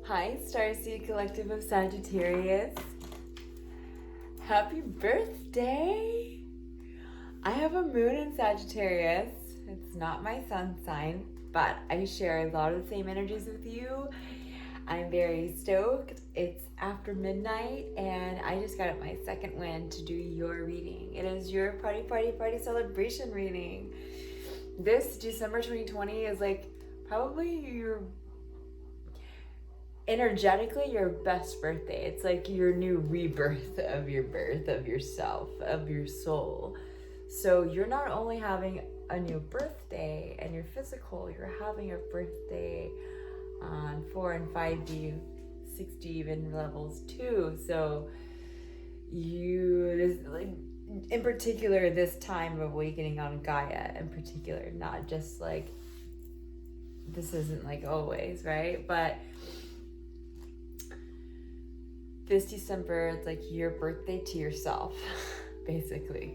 Hi, Starseed Collective of Sagittarius. Happy birthday! I have a moon in Sagittarius. It's not my sun sign, but I share a lot of the same energies with you. I'm very stoked. It's after midnight, and I just got my second win to do your reading. It is your party celebration reading. This December 2020 is like probably your energetically your best birthday. It's like your new rebirth of your birth, of yourself, of your soul. So you're not only having a new birthday and your physical, you're having a birthday on 4 and 5D, 6D even levels too. So in particular, this time of awakening on Gaia in particular, not just like, this isn't like always, right? But this December, it's like your birthday to yourself, basically.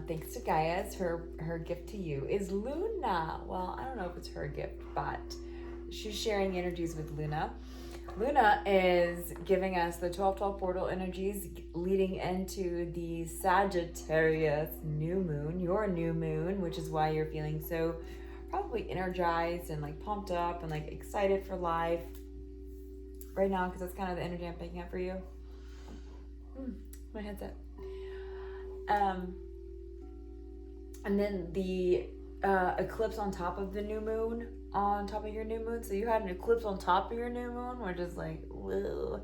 Thanks to Gaia, her gift to you is Luna. Well, I don't know if it's her gift, but she's sharing energies with Luna. Luna is giving us the 12-12 portal energies leading into the Sagittarius new moon, your new moon, which is why you're feeling so probably energized and like pumped up and like excited for life right now, because that's kind of the energy I'm picking up for you. My headset. And then the eclipse on top of the new moon, on top of your new moon. So you had an eclipse on top of your new moon, which is like, whoa.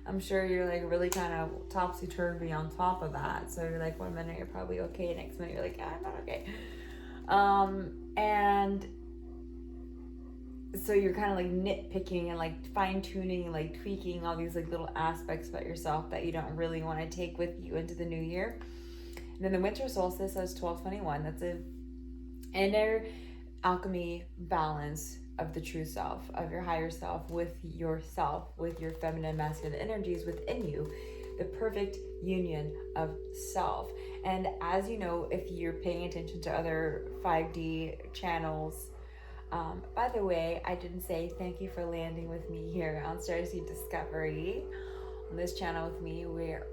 I'm sure you're like really kind of topsy-turvy on top of that. So you're like, 1 minute you're probably okay, next minute you're like, I'm not okay. And so you're kind of like nitpicking and like fine-tuning and like tweaking all these like little aspects about yourself that you don't really want to take with you into the new year. And then the winter solstice is 12/21. That's an inner alchemy balance of the true self, of your higher self, with yourself, with your feminine, masculine energies within you, the perfect union of self. And as you know, if you're paying attention to other 5D channels, by the way, I didn't say thank you for landing with me here on Starseed Discovery, on this channel with me, where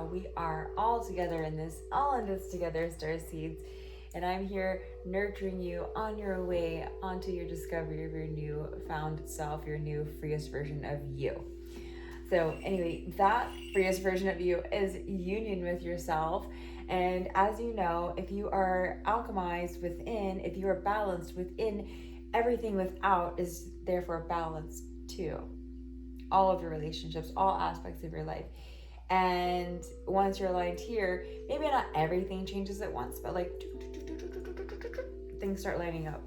we are all together in this together, Starseeds, and I'm here nurturing you on your way onto your discovery of your new found self, your new freest version of you. So anyway, that freest version of you is union with yourself. And as you know, if you are alchemized within, if you are balanced within, everything without is therefore balanced too. All of your relationships, all aspects of your life. And once you're aligned here, maybe not everything changes at once, but like things start lining up.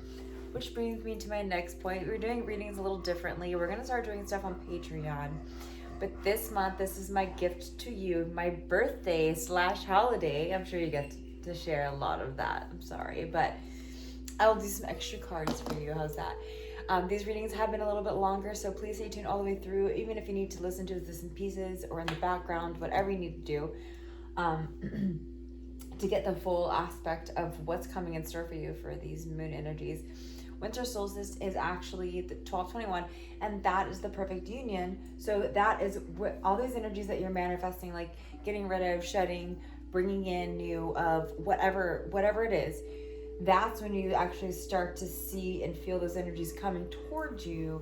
Which brings me to my next point. We're doing readings a little differently. We're going to start doing stuff on Patreon. But this month, this is my gift to you, my birthday / holiday. I'm sure you get to share a lot of that. I'm sorry, but I'll do some extra cards for you. How's that? These readings have been a little bit longer, so please stay tuned all the way through, even if you need to listen to this in pieces or in the background, whatever you need to do, to get the full aspect of what's coming in store for you for these moon energies. Winter solstice is actually the 12/21, and that is the perfect union. So that is what all these energies that you're manifesting, like getting rid of, shedding, bringing in new, of whatever it is. That's when you actually start to see and feel those energies coming towards you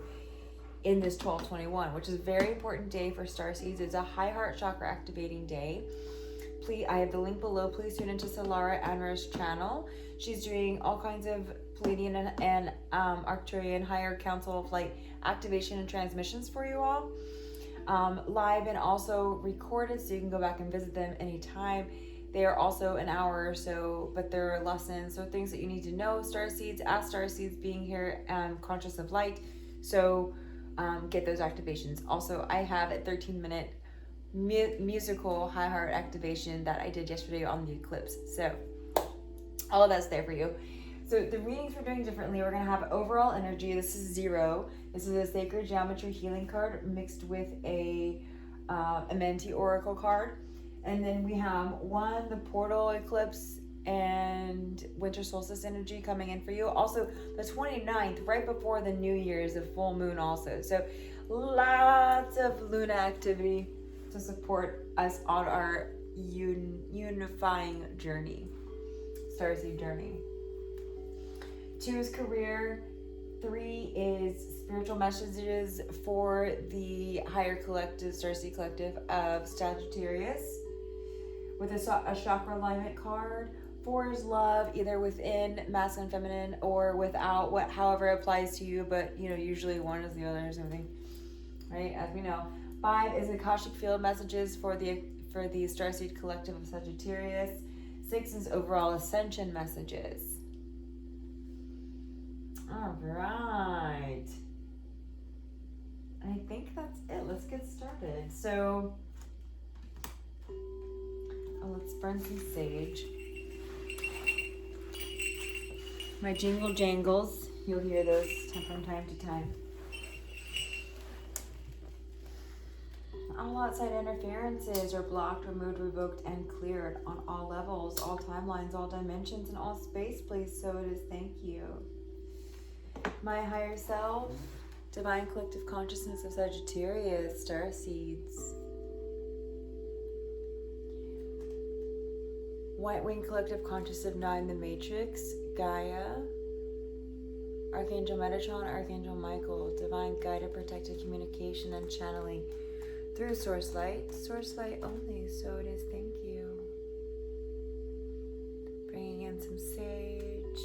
in this 12/21, which is a very important day for Starseeds. It's a high heart chakra activating day. Please, I have the link below. Please tune into Solara Amara's channel. She's doing all kinds of Pleiadian and Arcturian higher council of light activation and transmissions for you all, live and also recorded, so you can go back and visit them anytime. They are also an hour or so, but they're lessons, so things that you need to know, Starseeds, as Starseeds being here conscious of light. So get those activations. Also, I have a 13-minute musical high heart activation that I did yesterday on the eclipse. So all of that's there for you. So the readings we're doing differently. We're going to have overall energy. This is 0. This is a sacred geometry healing card mixed with a Amenti oracle card. And then we have 1, the portal eclipse and winter solstice energy coming in for you. Also, the 29th, right before the New Year's, a full moon also. So lots of Luna activity to support us on our unifying journey, Starseed journey. 2 is career. 3 is spiritual messages for the higher collective, Starseed collective of Sagittarius, with a chakra alignment card. 4 is love, either within masculine, feminine, or without, however it applies to you, but usually one is the other or something, right? As we know. 5 is Akashic field messages for the Starseed collective of Sagittarius. 6 is overall ascension messages. All right. I think that's it. Let's get started. So, let's burn some sage. My jingle jangles, you'll hear those from time to time. All outside interferences are blocked, removed, revoked, and cleared on all levels, all timelines, all dimensions, and all space, please. So it is. Thank you. My higher self, divine collective consciousness of Sagittarius, Starseeds. White wing collective conscious of 9, the Matrix, Gaia, Archangel Metatron, Archangel Michael, divine guided protected communication and channeling through source light only. So it is. Thank you. Bringing in some sage,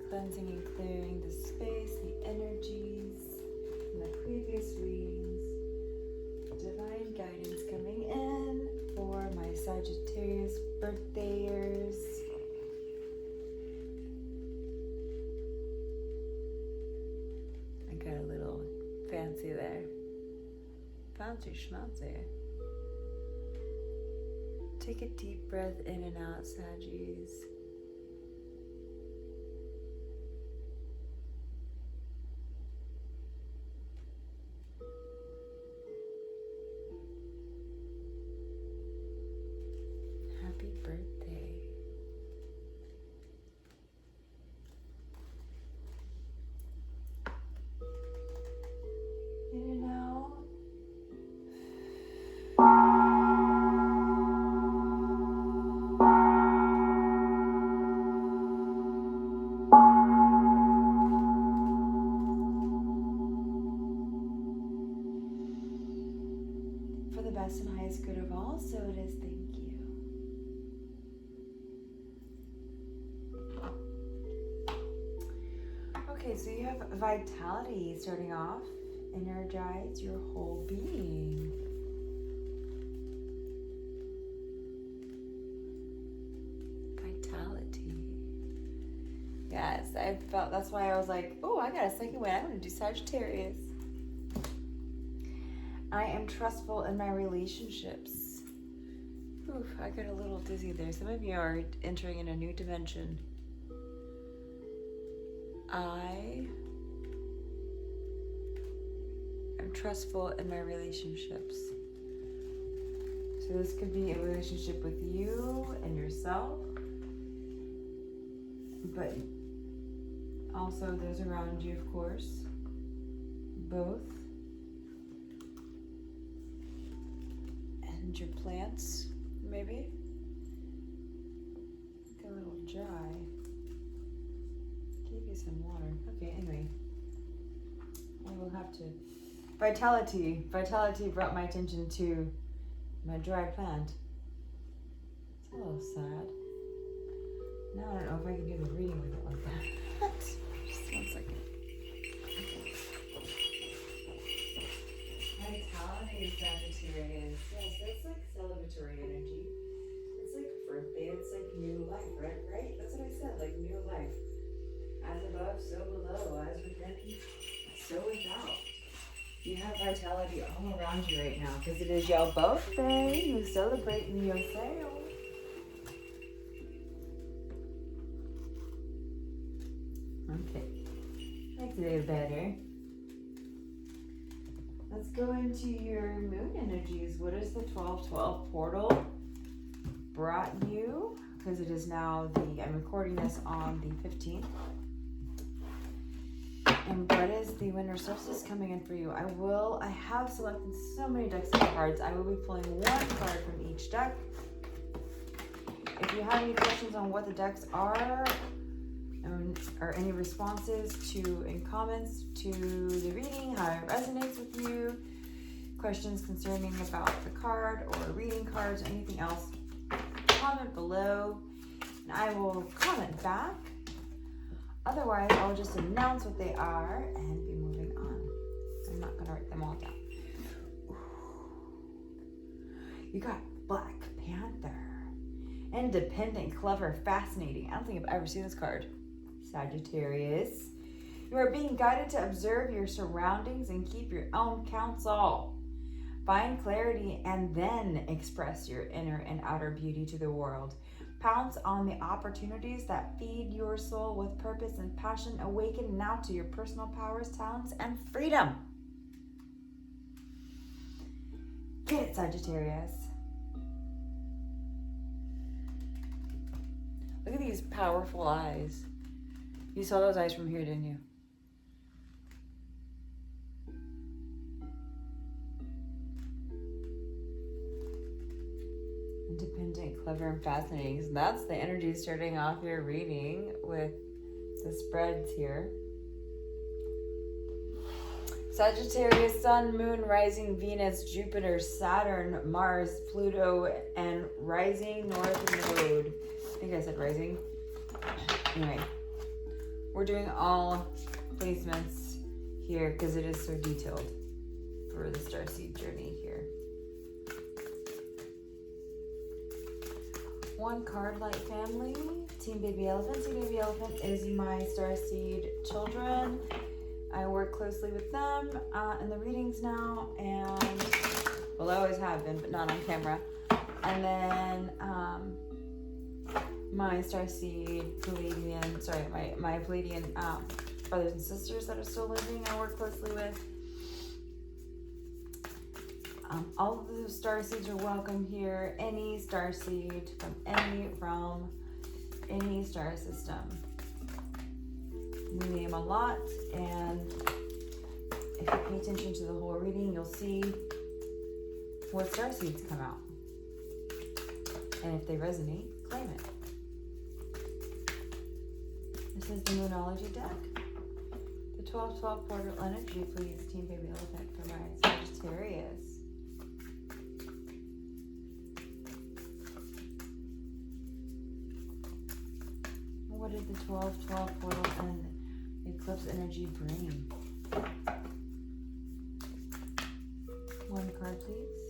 cleansing and clearing the space, the energies from the previous readings. Divine guidance coming in for my Sagittarius birthday-ers. I got a little fancy there. Fancy schmancy. Take a deep breath in and out, Saggies. Happy birthday. In and out. For the best and highest good of all, so it is. Thank you. Okay, so you have vitality starting off. Energize your whole being. Vitality. Yes, I felt, that's why I was like, oh, I got a second one. I'm going to do Sagittarius. I am trustful in my relationships. Oof, I got a little dizzy there. Some of you are entering in a new dimension. I am trustful in my relationships. So this could be a relationship with you and yourself, but also those around you, of course. Both. And your plants, maybe. Look a little dry. Give you some water. Okay, anyway. I will have to. Vitality. Vitality brought my attention to my dry plant. It's a little sad. Now I don't know if I can do the reading with it like that. Just 1 second. Vitality, Sagittarius. Yes, that's like celebratory energy. It's like birthday. It's like new life, right? That's what I said, like new life. As above, so below. As within, so without. You have vitality all around you right now because it is your birthday. You celebrating yourself. Okay. Makes it a little better. Let's go into your moon energies. What is the 12-12 portal brought you because it is now I'm recording this on the 15th. And what is the Winter Solstice coming in for you? I have selected so many decks of cards. I will be pulling one card from each deck. If you have any questions on what the decks are, or any responses in comments to the reading, how it resonates with you, questions concerning about the card or reading cards, or anything else, comment below and I will comment back. Otherwise, I'll just announce what they are and be moving on. I'm not going to write them all down. You got Black Panther. Independent, clever, fascinating. I don't think I've ever seen this card. Sagittarius. You are being guided to observe your surroundings and keep your own counsel. Find clarity and then express your inner and outer beauty to the world. Pounce on the opportunities that feed your soul with purpose and passion. Awaken now to your personal powers, talents, and freedom. Get it, Sagittarius. Look at these powerful eyes. You saw those eyes from here, didn't you? Independent, clever, and fascinating. So that's the energy starting off your reading with the spreads here. Sagittarius, Sun, Moon, Rising, Venus, Jupiter, Saturn, Mars, Pluto, and Rising North Node. I think I said Rising. Anyway, we're doing all placements here because it is so detailed for the Starseed journey here. One card, Light Family, Team Baby Elephant. Team Baby Elephant is my Starseed children. I work closely with them in the readings now, and well, I always have been, but not on camera. And then my Starseed Pleiadian, my Pleiadian brothers and sisters that are still living, I work closely with. All of the Starseeds are welcome here. Any Starseed from any realm, any star system. We name a lot, and if you pay attention to the whole reading, you'll see what Starseeds come out. And if they resonate, claim it. This is the Moonology deck. The 12-12 portal energy, please, Team Baby Elephant, for my Sagittarius. What did the 12-12 portal and eclipse energy bring? One card, please.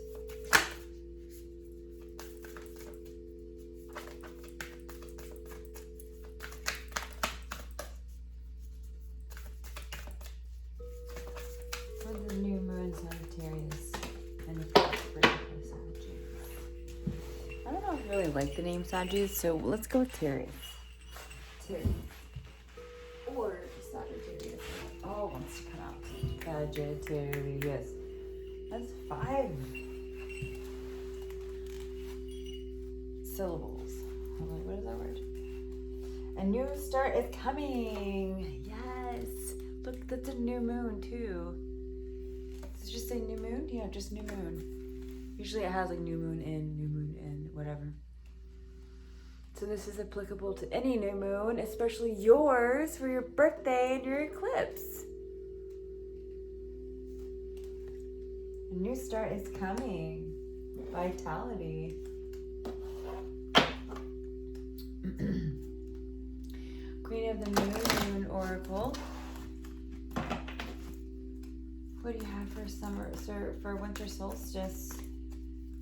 For the new moon, Sagittarius, and the spring for Sagittarius. I don't know if I really like the name Sagittarius, so let's go with Tarius. Or Sagittarius. Oh, wants to come out. Sagittarius. That's 5 syllables. What is that word? A new start is coming. Yes. Look, that's a new moon too. Does it just say new moon? Yeah, just new moon. Usually it has like new moon in, whatever. So this is applicable to any new moon, especially yours for your birthday and your eclipse. A new start is coming. Vitality. Queen of the Moon Oracle. What do you have for for Winter Solstice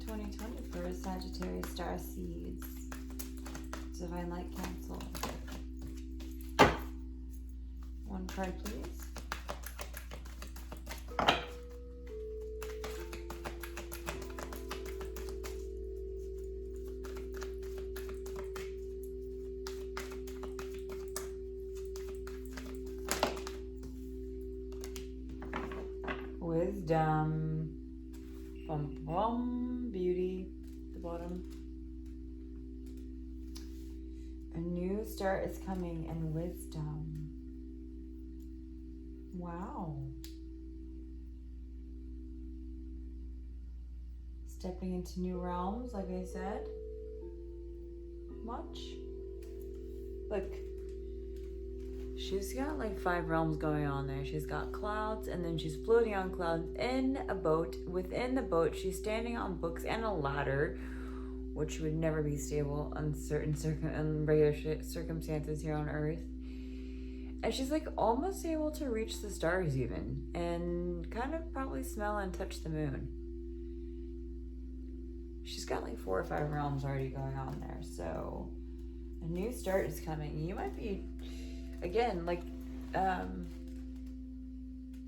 2020 for Sagittarius Starseeds? Divine Light Council. One card, please. Wisdom. Bum bum. Beauty. The bottom. start is coming and wisdom. Wow. Stepping into new realms, like I said. Much. Look. She's got like 5 realms going on there. She's got clouds, and then she's floating on clouds in a boat. Within the boat, she's standing on books and a ladder, which would never be stable on certain regular circumstances here on Earth. And she's like almost able to reach the stars even, and kind of probably smell and touch the moon. She's got like 4 or 5 realms already going on there, so a new start is coming. You might be, again, like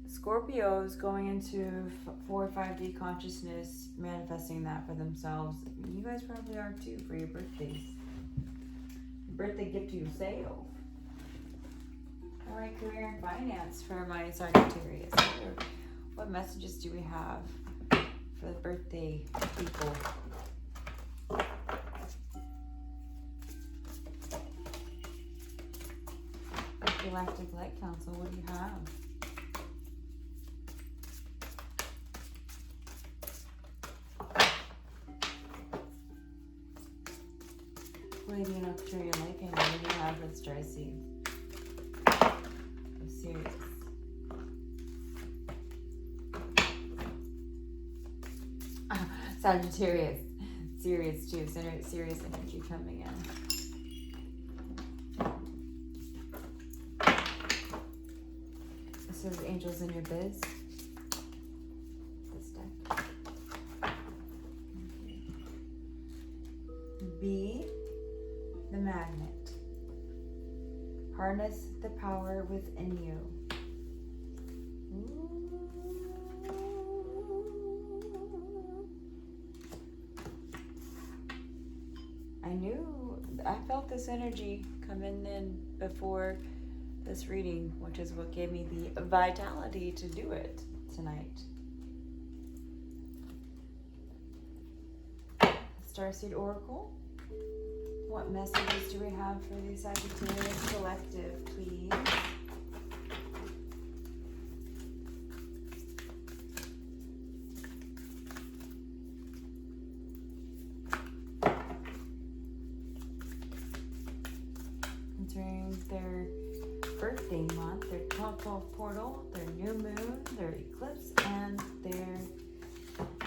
Scorpios going into 4 or 5D consciousness, manifesting that for themselves. You guys probably are too for your birthdays. Birthday gift to yourself. All right, career and finance for my Sagittarius. What messages do we have for the birthday people? Galactic Light Council, what do you have? Lady in Australia Light Council, what do you have with Starseeds? I'm serious. Sagittarius. Serious too. Serious energy coming in. This is Angels in Your Biz. This deck. B, the magnet. Harness the power within you. I felt this energy coming in before this reading, which is what gave me the vitality to do it tonight. Starseed Oracle. What messages do we have for the Sagittarius Collective, please? Entering their birthday month, their 12-12 portal, their new moon, their eclipse, and their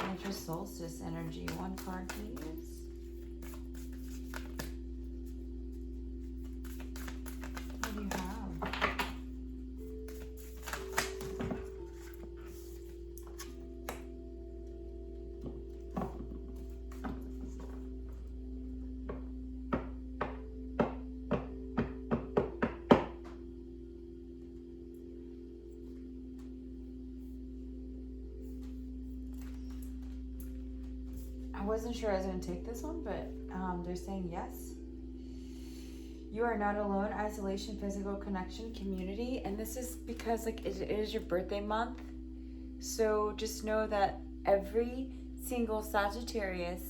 Winter Solstice energy. One card, please. What do you have? I wasn't sure I was going to take this one, but they're saying yes. You are not alone. Isolation, physical connection, community. And this is because like it is your birthday month. So just know that every single Sagittarius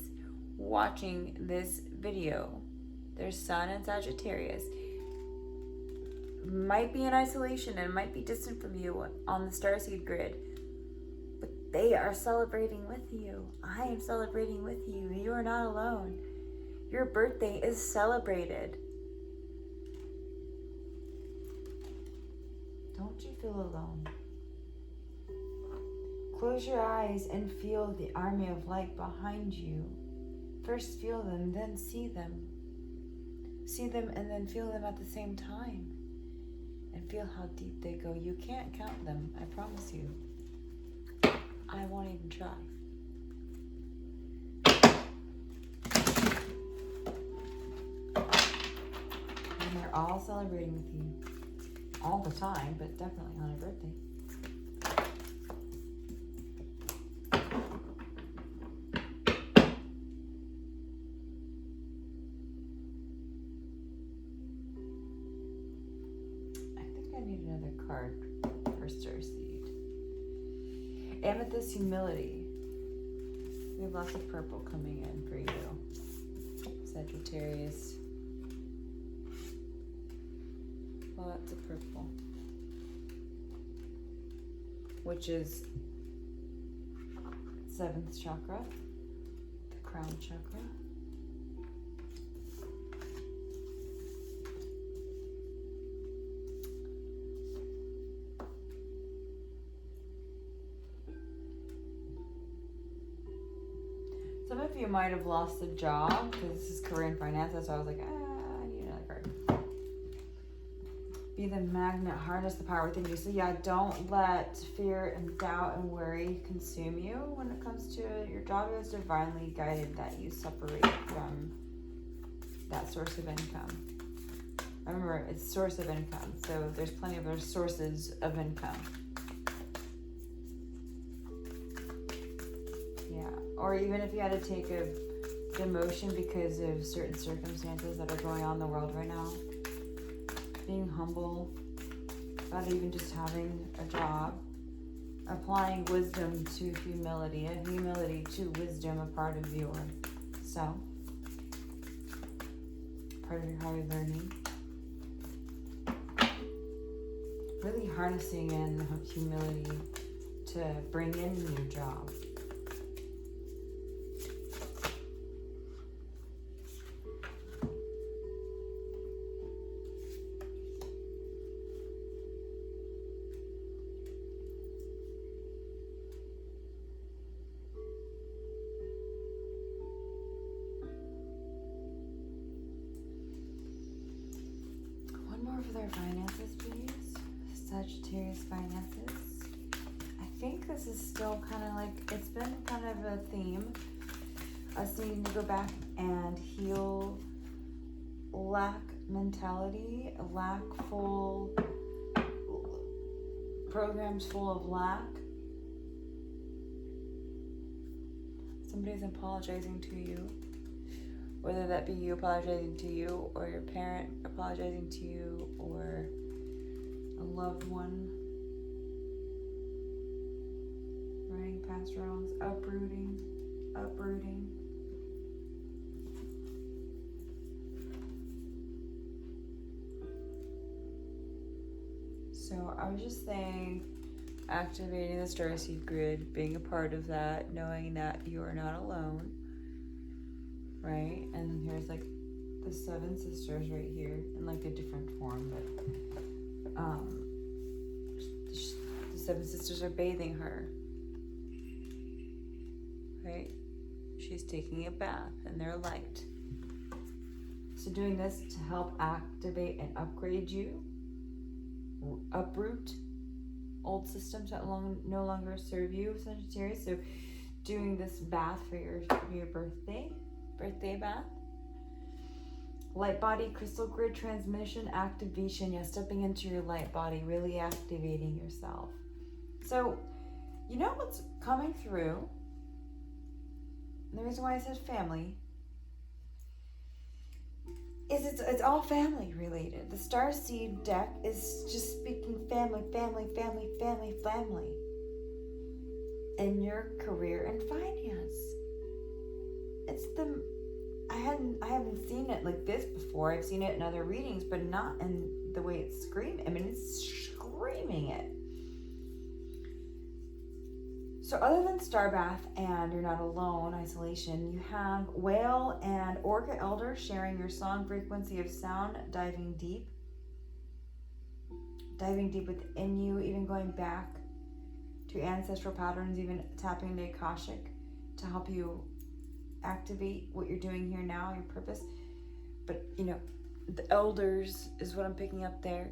watching this video, their sun and Sagittarius, might be in isolation and might be distant from you on the starseed grid. They are celebrating with you. I am celebrating with you. You are not alone. Your birthday is celebrated. Don't you feel alone? Close your eyes and feel the army of light behind you. First feel them, then see them. See them and then feel them at the same time. And feel how deep they go. You can't count them, I promise you. I won't even try. And they're all celebrating with you. All the time, but definitely on your birthday. I think I need another card for Starseed. Amethyst Humility. We have lots of purple coming in for you, Sagittarius. Oh, that's a purple. Which is 7th chakra, the crown chakra. Some of you might have lost a job because this is career and finances, so I was like, I need another card. Be the magnet, harness the power within you. So yeah, don't let fear and doubt and worry consume you when it comes to your job. Is divinely guided that you separate from that source of income. Remember, it's source of income, so there's plenty of other sources of income. Yeah, or even if you had to take a demotion because of certain circumstances that are going on in the world right now, being humble, not even just having a job, applying wisdom to humility, and humility to wisdom, a part of yourself, part of your higher learning. Really harnessing in humility to bring in a new job. For their finances, please. Sagittarius finances. I think this is still kind of like, it's been kind of a theme. Us needing to go back and heal lack mentality, programs full of lack. Somebody's apologizing to you. Whether that be you apologizing to you, or your parent apologizing to you, or a loved one. Writing past wrongs, uprooting. So I was just saying, activating the Starseed grid, being a part of that, knowing that you are not alone. Right, and here's like the 7 sisters right here in like a different form, but the 7 sisters are bathing her. Right, she's taking a bath in their light. So doing this to help activate and upgrade you, uproot old systems that no longer serve you, Sagittarius. So doing this bath for your birthday bath. Light body, crystal grid transmission, activation. Yeah, stepping into your light body, really activating yourself. So, you know what's coming through? And the reason why I said family is it's all family related. The Starseed deck is just speaking family. In your career and finance. I haven't seen it like this before. I've seen it in other readings, but not in the way it's screaming. I mean, it's screaming it. So other than Star Bath and You're Not Alone, isolation, you have Whale and Orca Elder sharing your song frequency of sound, diving deep within you, even going back to ancestral patterns, even tapping the Akashic to help you activate what you're doing here now, your purpose. But the elders is what I'm picking up there,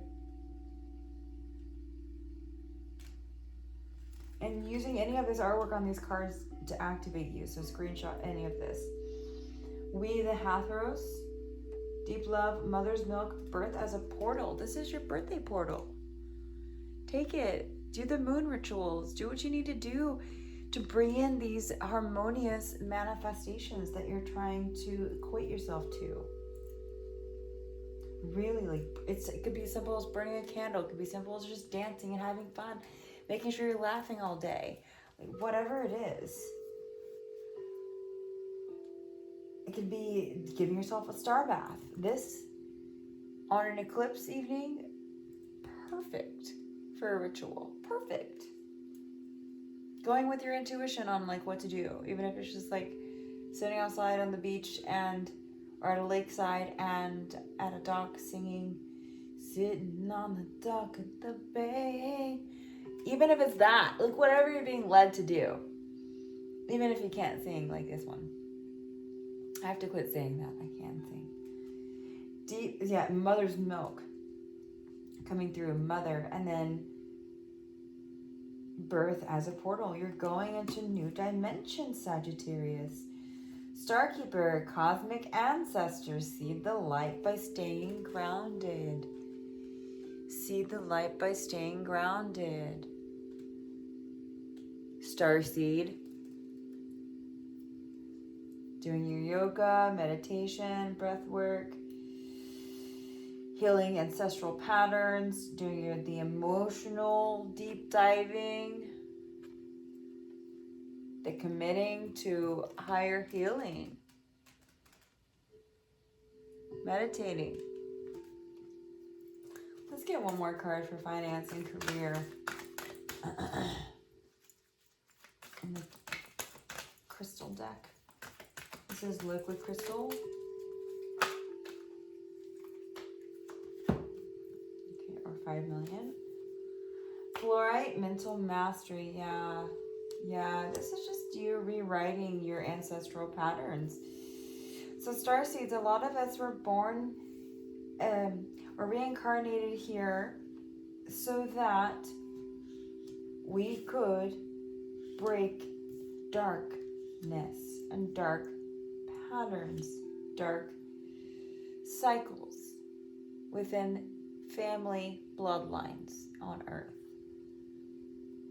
and using any of this artwork on these cards to activate you. So screenshot any of this. We the Hathros, deep love, mother's milk, birth as a portal. This is your birthday portal. Take it. Do the moon rituals. Do what you need to do to bring in these harmonious manifestations that you're trying to equate yourself to. Really, it could be as simple as burning a candle. It could be simple as just dancing and having fun, making sure you're laughing all day. Whatever it is. It could be giving yourself a star bath. This, on an eclipse evening, perfect for a ritual. Perfect. Going with your intuition on like what to do, even if it's just like sitting outside on the beach or at a lakeside and at a dock singing, sitting on the dock of the bay. Even if it's that, like whatever you're being led to do. Even if you can't sing like this one. I have to quit saying that. I can sing. Mother's milk. Coming through mother, and then birth as a portal. You're going into new dimensions, Sagittarius. Starkeeper, cosmic ancestors, seed the light by staying grounded. Seed the light by staying grounded. Starseed. Doing your yoga, meditation, breath work, healing ancestral patterns, doing the emotional deep diving, the committing to higher healing, meditating. Let's get one more card for finance and career. In the crystal deck. This is liquid crystal. Okay, or 5 million. Fluorite, mental mastery. Yeah, this is just you rewriting your ancestral patterns. So starseeds, a lot of us were born or reincarnated here so that we could break darkness and dark patterns, dark cycles within family bloodlines on Earth.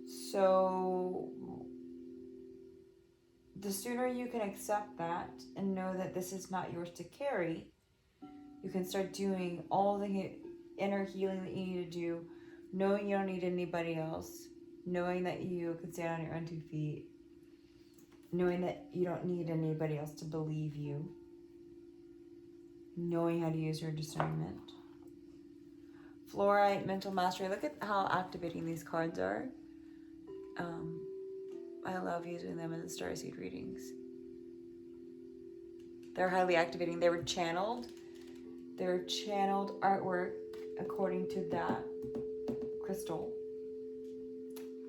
So the sooner you can accept that and know that this is not yours to carry, you can start doing all the inner healing that you need to do, knowing you don't need anybody else, knowing that you can stand on your own 2 feet, knowing that you don't need anybody else to believe you, knowing how to use your discernment. Fluorite, mental mastery. Look at how activating these cards are. I love using them in the starseed readings. They're highly activating. They were channeled. They're channeled artwork according to that crystal.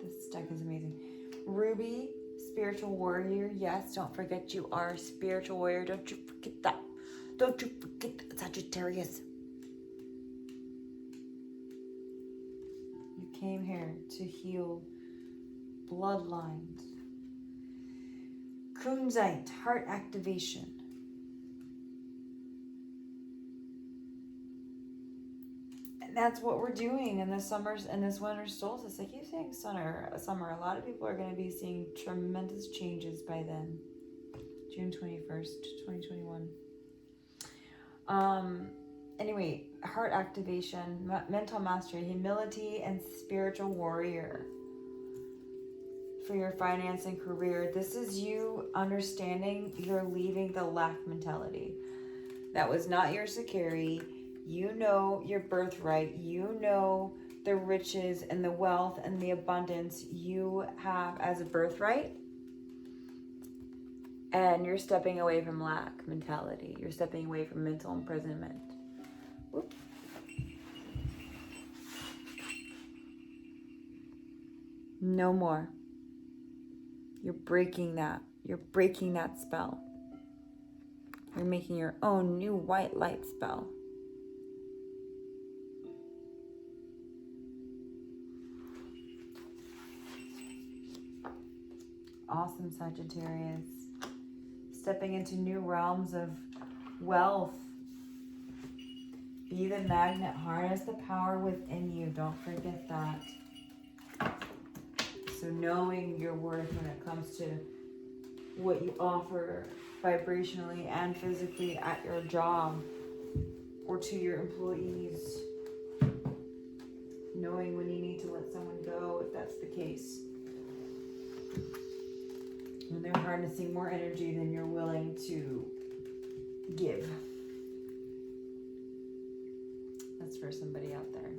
This deck is amazing. Ruby, spiritual warrior. Yes, don't forget you are a spiritual warrior. Don't you forget that. Don't you forget that, Sagittarius. You came here to heal bloodlines. Kunzite, heart activation. And that's what we're doing in this winter solstice. I keep saying summer. A lot of people are going to be seeing tremendous changes by then. June 21st, 2021. Anyway, heart activation, mental mastery, humility, and spiritual warrior. For your finance and career, this is you understanding you're leaving the lack mentality. That was not yours to carry. You know your birthright. You know the riches and the wealth and the abundance you have as a birthright. And you're stepping away from lack mentality. You're stepping away from mental imprisonment. Whoop. No more. You're breaking that. You're breaking that spell. You're making your own new white light spell. Awesome, Sagittarius. Stepping into new realms of wealth. Be the magnet. Harness the power within you. Don't forget that. So knowing your worth when it comes to what you offer vibrationally and physically at your job or to your employees. Knowing when you need to let someone go if that's the case. When they're harnessing more energy than you're willing to give. That's for somebody out there.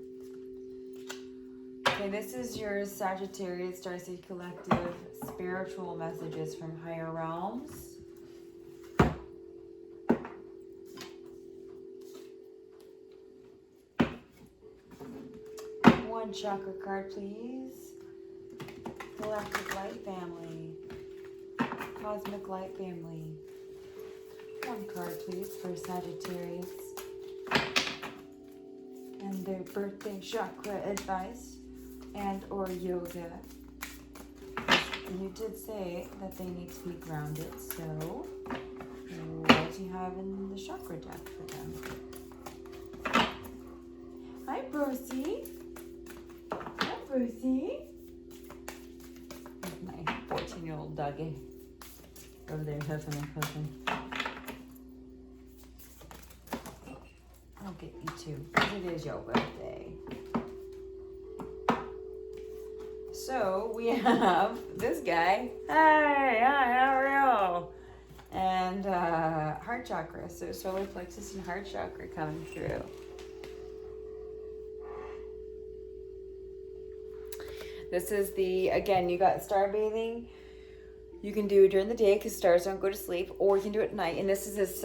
Okay, this is your Sagittarius Starseed Collective spiritual messages from higher realms. One chakra card, please. Galactic Light Family. Cosmic Light Family. One card, please, for Sagittarius. And their birthday chakra advice and or yoga. You did say that they need to be grounded, so what do you have in the chakra deck for them? Hi, Brosie. Hi, Brosie. My 14-year-old doggy over there huffing and puffing. I'll get you too, because it is your birthday. So we have this guy. Hey, hi, how are you? And heart chakra, so solar plexus and heart chakra coming through. This is the, again, you got star bathing. You can do it during the day because stars don't go to sleep, or you can do it at night. And this is this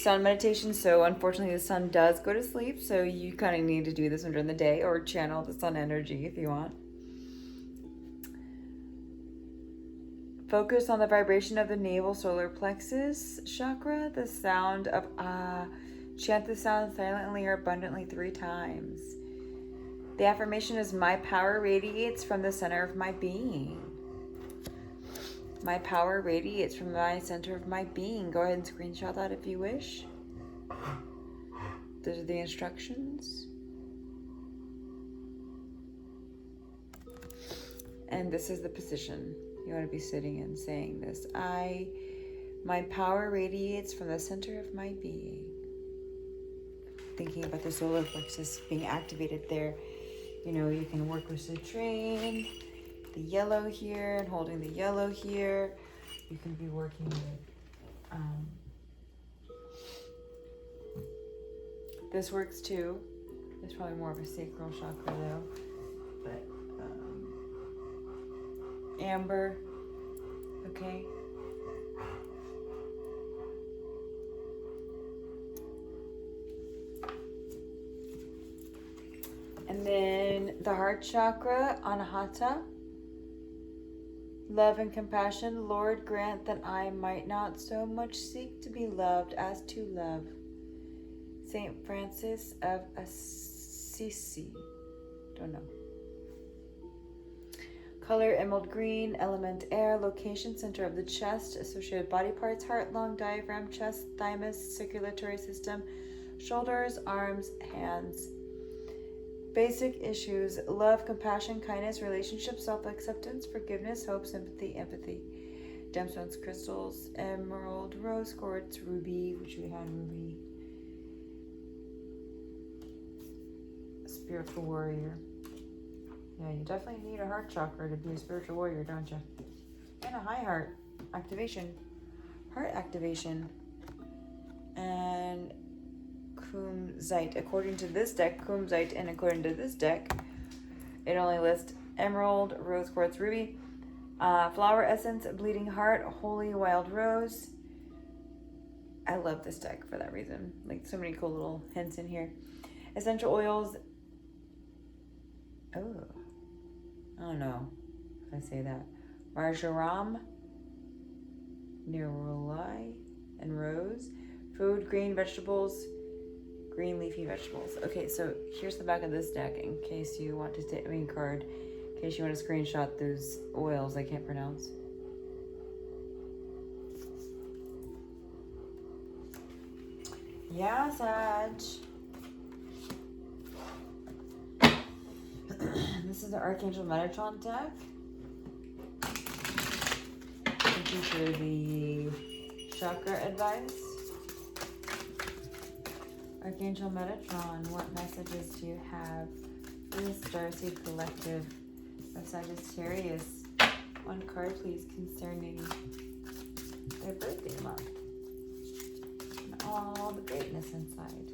sun meditation, so unfortunately the sun does go to sleep, so you kind of need to do this one during the day or channel the sun energy if you want. Focus on the vibration of the navel solar plexus chakra, the sound of ah. Chant the sound silently or abundantly 3 times. The affirmation is, my power radiates from the center of my being. My power radiates from my center of my being. Go ahead and screenshot that if you wish. Those are the instructions. And this is the position you want to be sitting in saying this. My power radiates from the center of my being. Thinking about the solar plexus being activated there. You know, you can work with citrine, the yellow here, and holding the yellow here. You can be working with, this works too. It's probably more of a sacral chakra though. But, amber, okay. And then the heart chakra, Anahata. Love and compassion, Lord, grant that I might not so much seek to be loved as to love. Saint Francis of Assisi. Don't know. Color, emerald green. Element, air. Location, center of the chest. Associated body parts, heart, lung, diaphragm, chest, thymus, circulatory system, shoulders, arms, hands. Basic issues: love, compassion, kindness, relationships, self-acceptance, forgiveness, hope, sympathy, empathy. Gemstones, crystals, emerald, rose quartz, ruby, which we had ruby. Spiritual warrior. Yeah, you definitely need a heart chakra to be a spiritual warrior, don't you? And a high heart activation. Heart activation. And Kumzite. According to this deck, Kumzite, and according to this deck, it only lists emerald, rose quartz, ruby, flower essence, bleeding heart, holy wild rose. I love this deck for that reason. Like, so many cool little hints in here. Essential oils. Oh, I don't know if I say that. Marjoram, neroli, and rose. Food, green vegetables, green leafy vegetables. Okay, so here's the back of this deck in case you want to take, card, in case you want to screenshot those oils I can't pronounce. Yeah, Sag. This is the Archangel Metatron deck. Thank you for the chakra advice. Archangel Metatron, what messages do you have for the Starseed Collective of Sagittarius? One card, please, concerning their birthday month and all the greatness inside.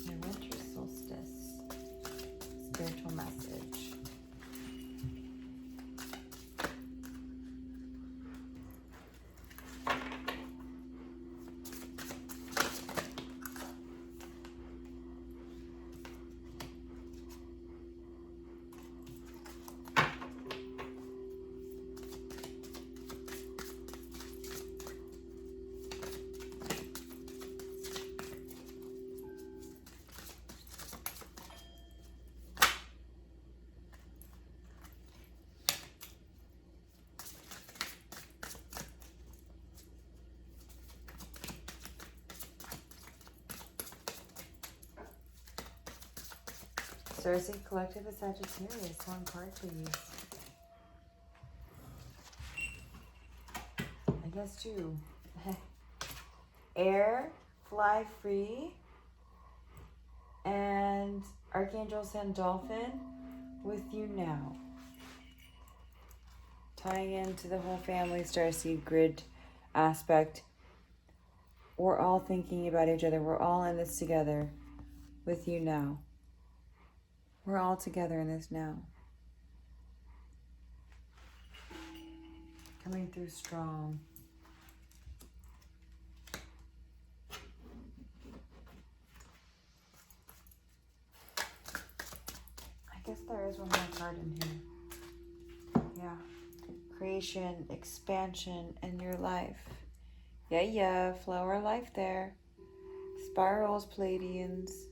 The Winter Solstice. message. Starseed Collective is Sagittarius. One card, please. I guess two. Air, fly free, and Archangel Sandolphin, with you now. Tying into the whole family Starseed grid aspect. We're all thinking about each other. We're all in this together. With you now. We're all together in this now. Coming through strong. I guess there is one more card in here. Yeah. Creation, expansion, and your life. Yeah. Flower life there. Spirals, Pleiadians.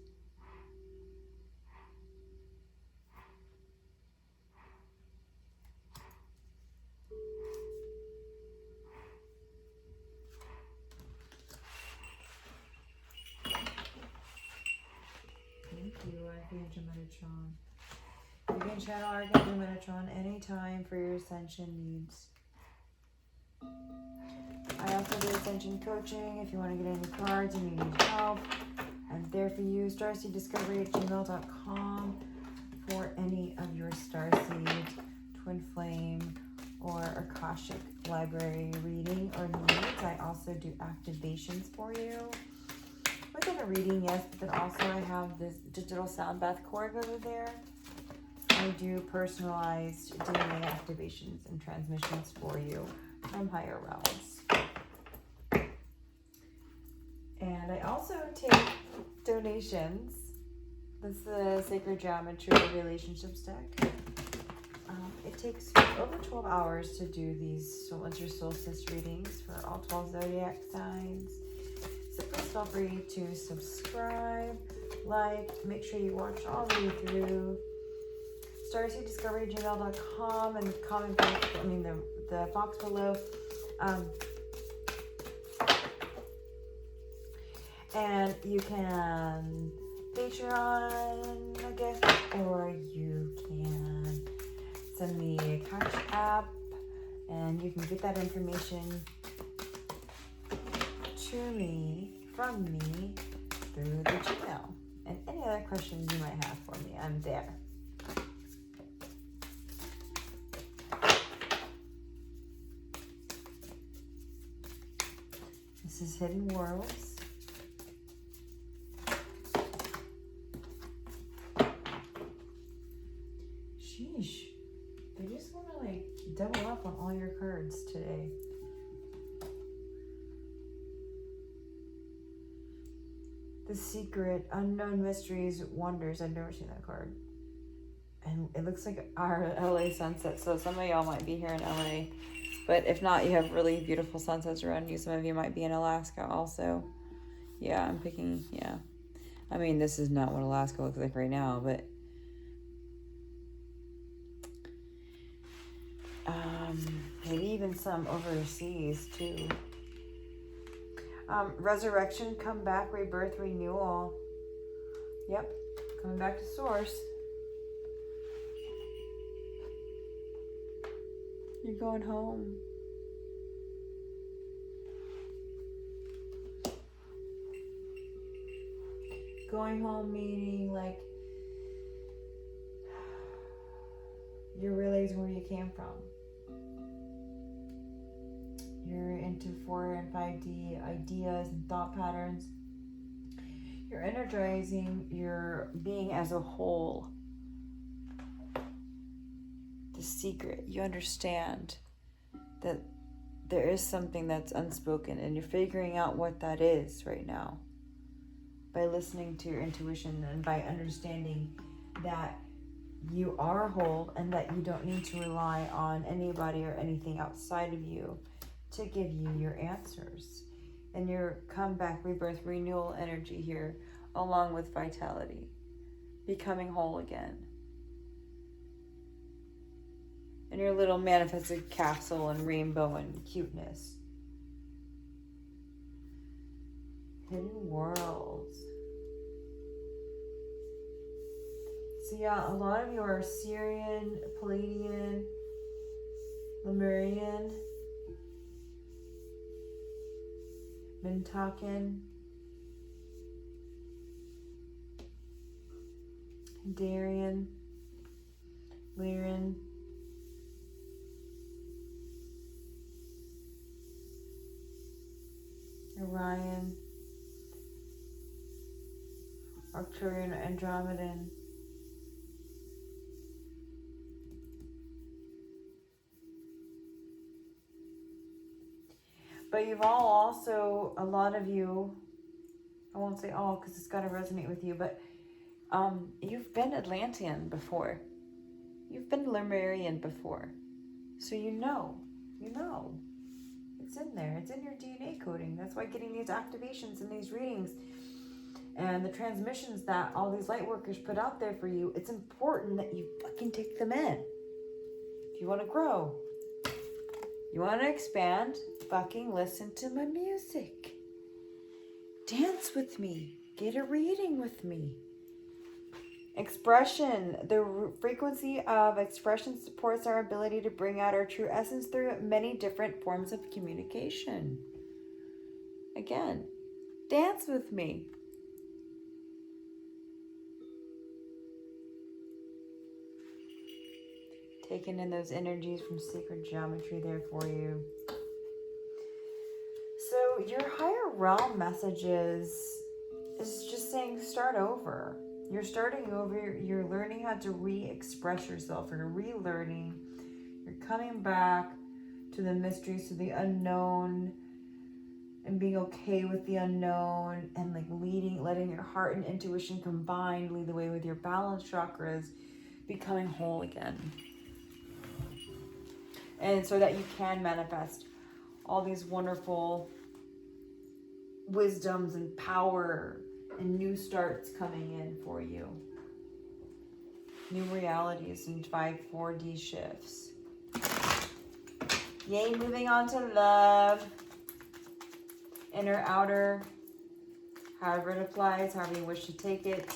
Archangel Metatron. You can channel Archangel Metatron anytime for your ascension needs. I also do ascension coaching. If you want to get any cards and you need help, I'm there for you. StarSeedDiscovery@gmail.com for any of your Starseed, Twin Flame, or Akashic library reading or needs. I also do activations for you. Within a reading, yes, but then also I have this digital sound bath cord over there. I do personalized DNA activations and transmissions for you from higher realms. And I also take donations. This is a Sacred Geometry Relationships deck. It takes over 12 hours to do these Winter Solstice readings for all 12 zodiac signs. So please feel free to subscribe, like, make sure you watch all the way through. StarSeedDiscovery@gmail.com and comment box, the box below. And you can Patreon, I guess, or you can send me a Cash App, and you can get that information to me, from me, through the Gmail. And any other questions you might have for me, I'm there. This is Hidden Worlds. Sheesh. They just want to double up on all your cards today. The Secret, Unknown Mysteries, Wonders. I've never seen that card. And it looks like our LA sunset. So some of y'all might be here in LA. But if not, you have really beautiful sunsets around you. Some of you might be in Alaska also. Yeah, I'm picking, yeah. I mean, this is not what Alaska looks like right now, but... maybe even some overseas, too. Resurrection, come back, rebirth, renewal. Yep, coming back to source. You're going home. Going home meaning you're realizing where you came from. You're into 4 and 5D ideas and thought patterns. You're energizing your being as a whole. secret. You understand that there is something that's unspoken, and you're figuring out what that is right now by listening to your intuition and by understanding that you are whole and that you don't need to rely on anybody or anything outside of you to give you your answers. And your comeback, rebirth, renewal energy here, along with vitality, becoming whole again. And your little manifested capsule and rainbow and cuteness. Hidden worlds. So yeah, a lot of you are Syrian, Palladian, Lemurian, Mintakan, Darian, Lyran, Orion, Arcturian, Andromedan, but you've all also, a lot of you, I won't say all because it's got to resonate with you, but you've been Atlantean before. You've been Lemurian before. So you know. It's in there. It's in your DNA coding. That's why getting these activations and these readings and the transmissions that all these light workers put out there for you, it's important that you fucking take them in. If you want to grow, you want to expand, fucking listen to my music. Dance with me. Get a reading with me. Expression. The frequency of expression supports our ability to bring out our true essence through many different forms of communication. Again, dance with me. Taking in those energies from sacred geometry there for you. So your higher realm messages is just saying start over. You're starting over. You're learning how to re-express yourself. You're relearning. You're coming back to the mysteries, to the unknown, and being okay with the unknown, and like letting your heart and intuition combined lead the way with your balance chakras, becoming whole again. And so that you can manifest all these wonderful wisdoms and power and new starts coming in for you. New realities and 5-4D shifts. Yay, moving on to love. Inner, outer, however it applies, however you wish to take it.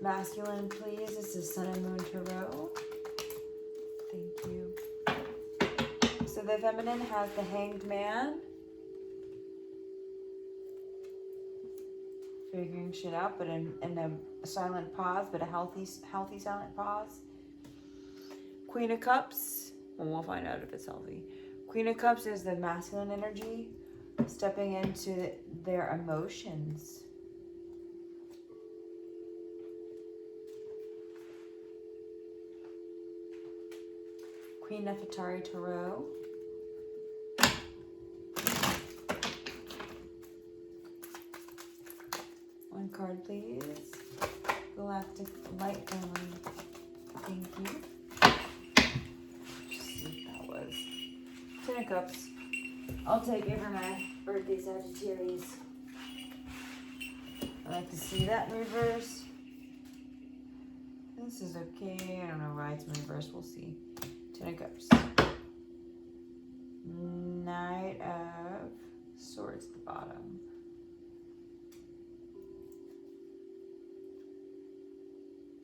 Masculine, please. This is Sun and Moon Tarot. Thank you. So the feminine has the Hanged Man. Figuring shit out, but in a silent pause, but a healthy silent pause. Queen of Cups. Well, we'll find out if it's healthy. Queen of Cups is the masculine energy, stepping into their emotions. Queen Nefertari Tarot. One card, please. Galactic Light Family. Thank you. Let's see what that was. 10 of Cups. I'll take it for my birthday, Sagittarius. I like to see that in reverse. This is okay. I don't know why it's in reverse. We'll see. 10 of Cups. Knight of Swords at the bottom.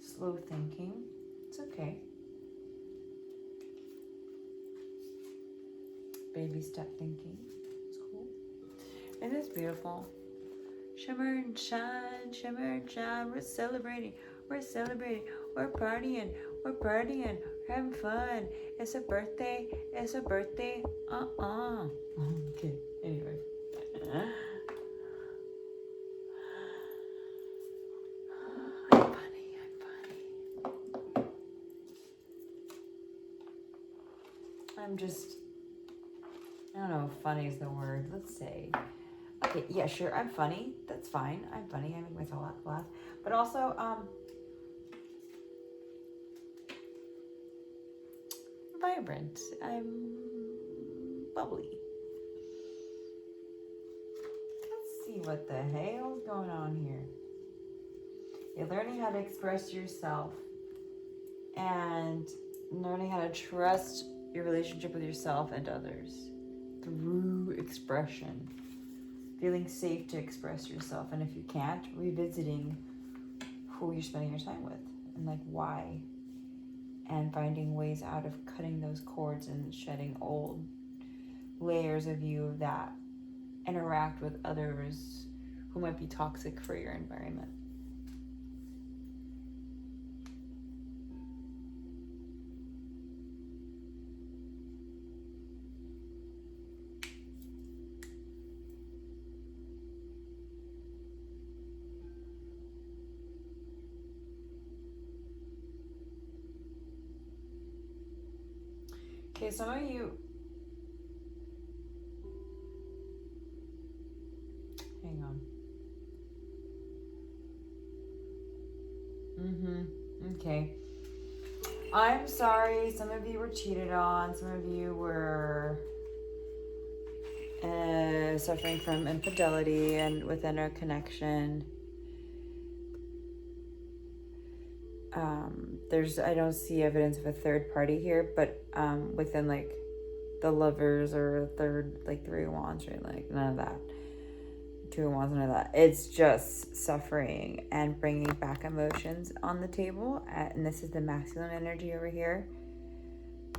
Slow thinking. It's okay. Baby step thinking. It's cool. And it's beautiful. Shimmer and shine, shimmer and shine. We're celebrating. We're celebrating. We're partying. We're partying. We're having fun. It's a birthday. It's a birthday. Okay. Anyway. I'm just, I don't know if funny is the word. Let's say, okay, yeah, sure, I'm funny. That's fine. I'm funny. I make myself laugh. But also, vibrant. I'm bubbly. Let's see what the hell's going on here. You're learning how to express yourself and learning how to trust your relationship with yourself and others through expression. Feeling safe to express yourself, and if you can't, revisiting who you're spending your time with and like why, and finding ways out of cutting those cords and shedding old layers of you that interact with others who might be toxic for your environment. Okay, some of you, hang on. Okay. I'm sorry, some of you were cheated on, some of you were suffering from infidelity and within a connection. I don't see evidence of a third party here, but within like the lovers or third, like 3 of Wands, right? Like none of that. 2 of Wands, none of that. It's just suffering and bringing back emotions on the table. And this is the masculine energy over here.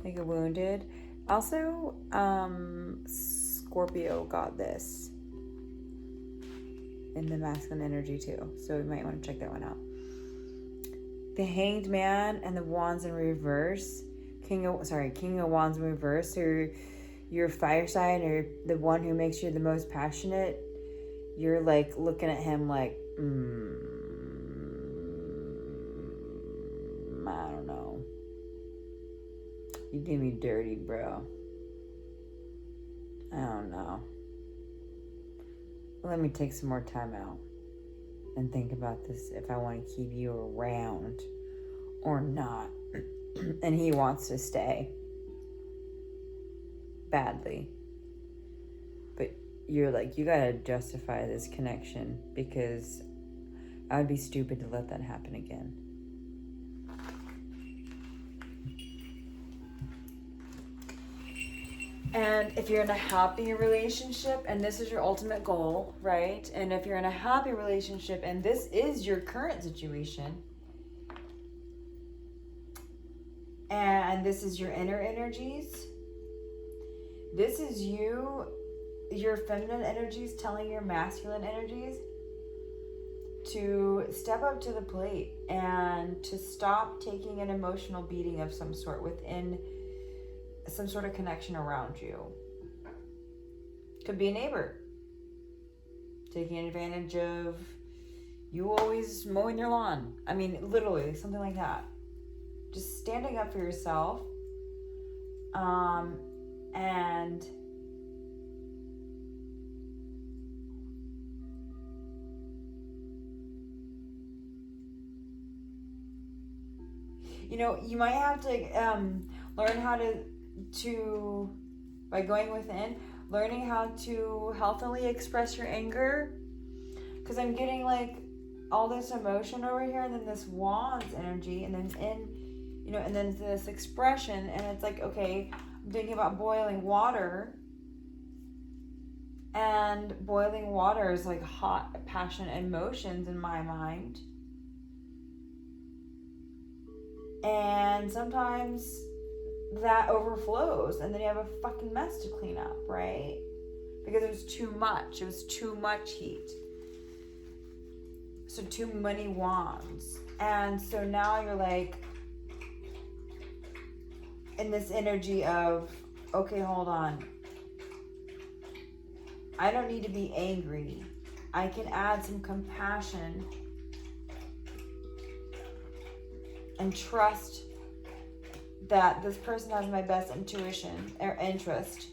Like a wounded. Also, Scorpio got this in the masculine energy too. So we might want to check that one out. The Hanged Man and the Wands in reverse. King of Wands in reverse. So your fire sign, or the one who makes you the most passionate. You're like looking at him like, I don't know. You do me dirty, bro. I don't know. Let me take some more time out and think about this, if I want to keep you around or not. And he wants to stay badly, but you're like, you gotta justify this connection, because I would be stupid to let that happen again. And if you're in a happy relationship and this is your ultimate goal, right? And if you're in a happy relationship and this is your current situation, and this is your inner energies, this is you, your feminine energies telling your masculine energies to step up to the plate and to stop taking an emotional beating of some sort within some sort of connection around you. Could be a neighbor taking advantage of you always mowing your lawn. I mean, literally, something like that. Just standing up for yourself. And you know, you might have to learn how to by going within, learning how to healthily express your anger, because I'm getting like all this emotion over here, and then this Wands energy, and then and then this expression, and it's like, okay, I'm thinking about boiling water, and boiling water is like hot, passionate emotions in my mind, and sometimes that overflows, and then you have a fucking mess to clean up, right? Because it was too much. It was too much heat. So too many wands. And so now you're like in this energy of, okay, hold on. I don't need to be angry. I can add some compassion and trust that this person has my best intuition or interest,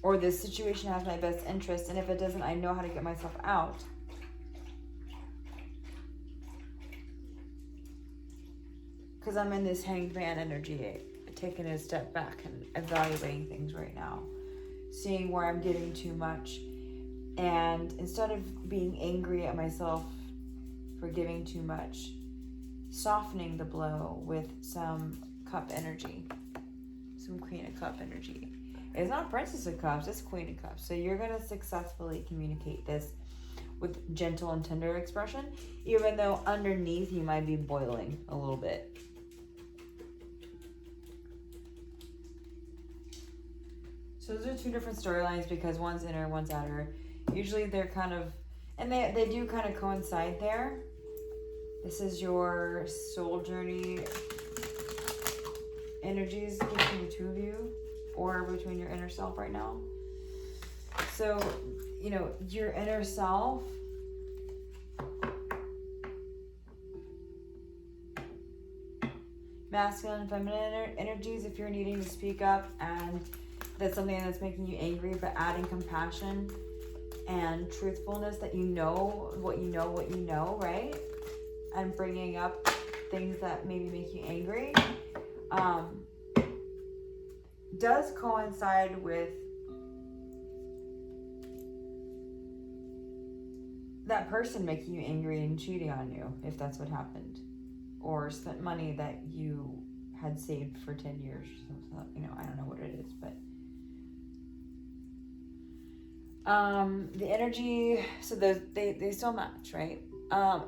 or this situation has my best interest, and if it doesn't, I know how to get myself out. Because I'm in this hanged man energy, taking a step back and evaluating things right now, seeing where I'm giving too much, and instead of being angry at myself for giving too much, softening the blow with some cup energy, some Queen of Cup energy. It's not Princess of Cups, it's Queen of Cups. So you're going to successfully communicate this with gentle and tender expression, even though underneath you might be boiling a little bit. So those are two different storylines because one's inner, one's outer. Usually they're kind of, and they do kind of coincide there. This is your soul journey energies between the two of you, or between your inner self right now. So, you know, your inner self masculine and feminine energies, if you're needing to speak up and that's something that's making you angry, but adding compassion and truthfulness, that you know, right? And bringing up things that maybe make you angry, does coincide with that person making you angry and cheating on you, if that's what happened, or spent money that you had saved for 10 years. You know, I don't know what it is, but the energy, so they still match, right?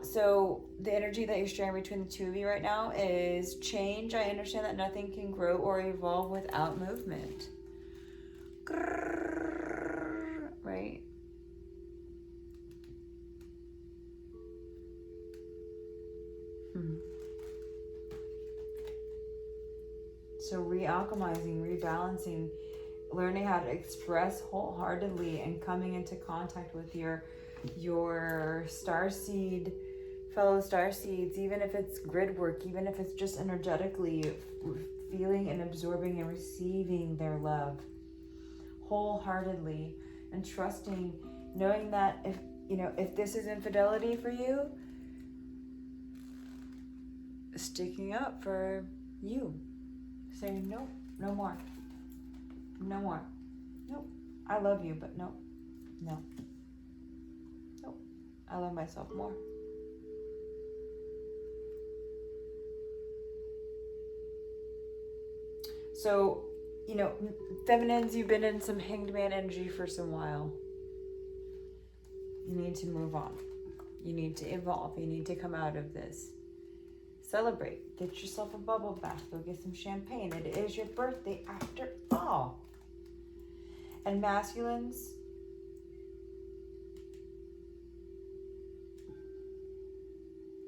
So the energy that you're sharing between the two of you right now is change. I understand that nothing can grow or evolve without movement. Right? So re-alchemizing, rebalancing, learning how to express wholeheartedly and coming into contact with your starseed, fellow starseeds, even if it's grid work, even if it's just energetically feeling and absorbing and receiving their love wholeheartedly and trusting, knowing that if this is infidelity for you, sticking up for you, saying no more. No more. Nope. I love you, but no. Nope. I love myself more. So, feminines, you've been in some hanged man energy for some while. You need to move on. You need to evolve. You need to come out of this. Celebrate. Get yourself a bubble bath. Go get some champagne. It is your birthday after all. And masculines,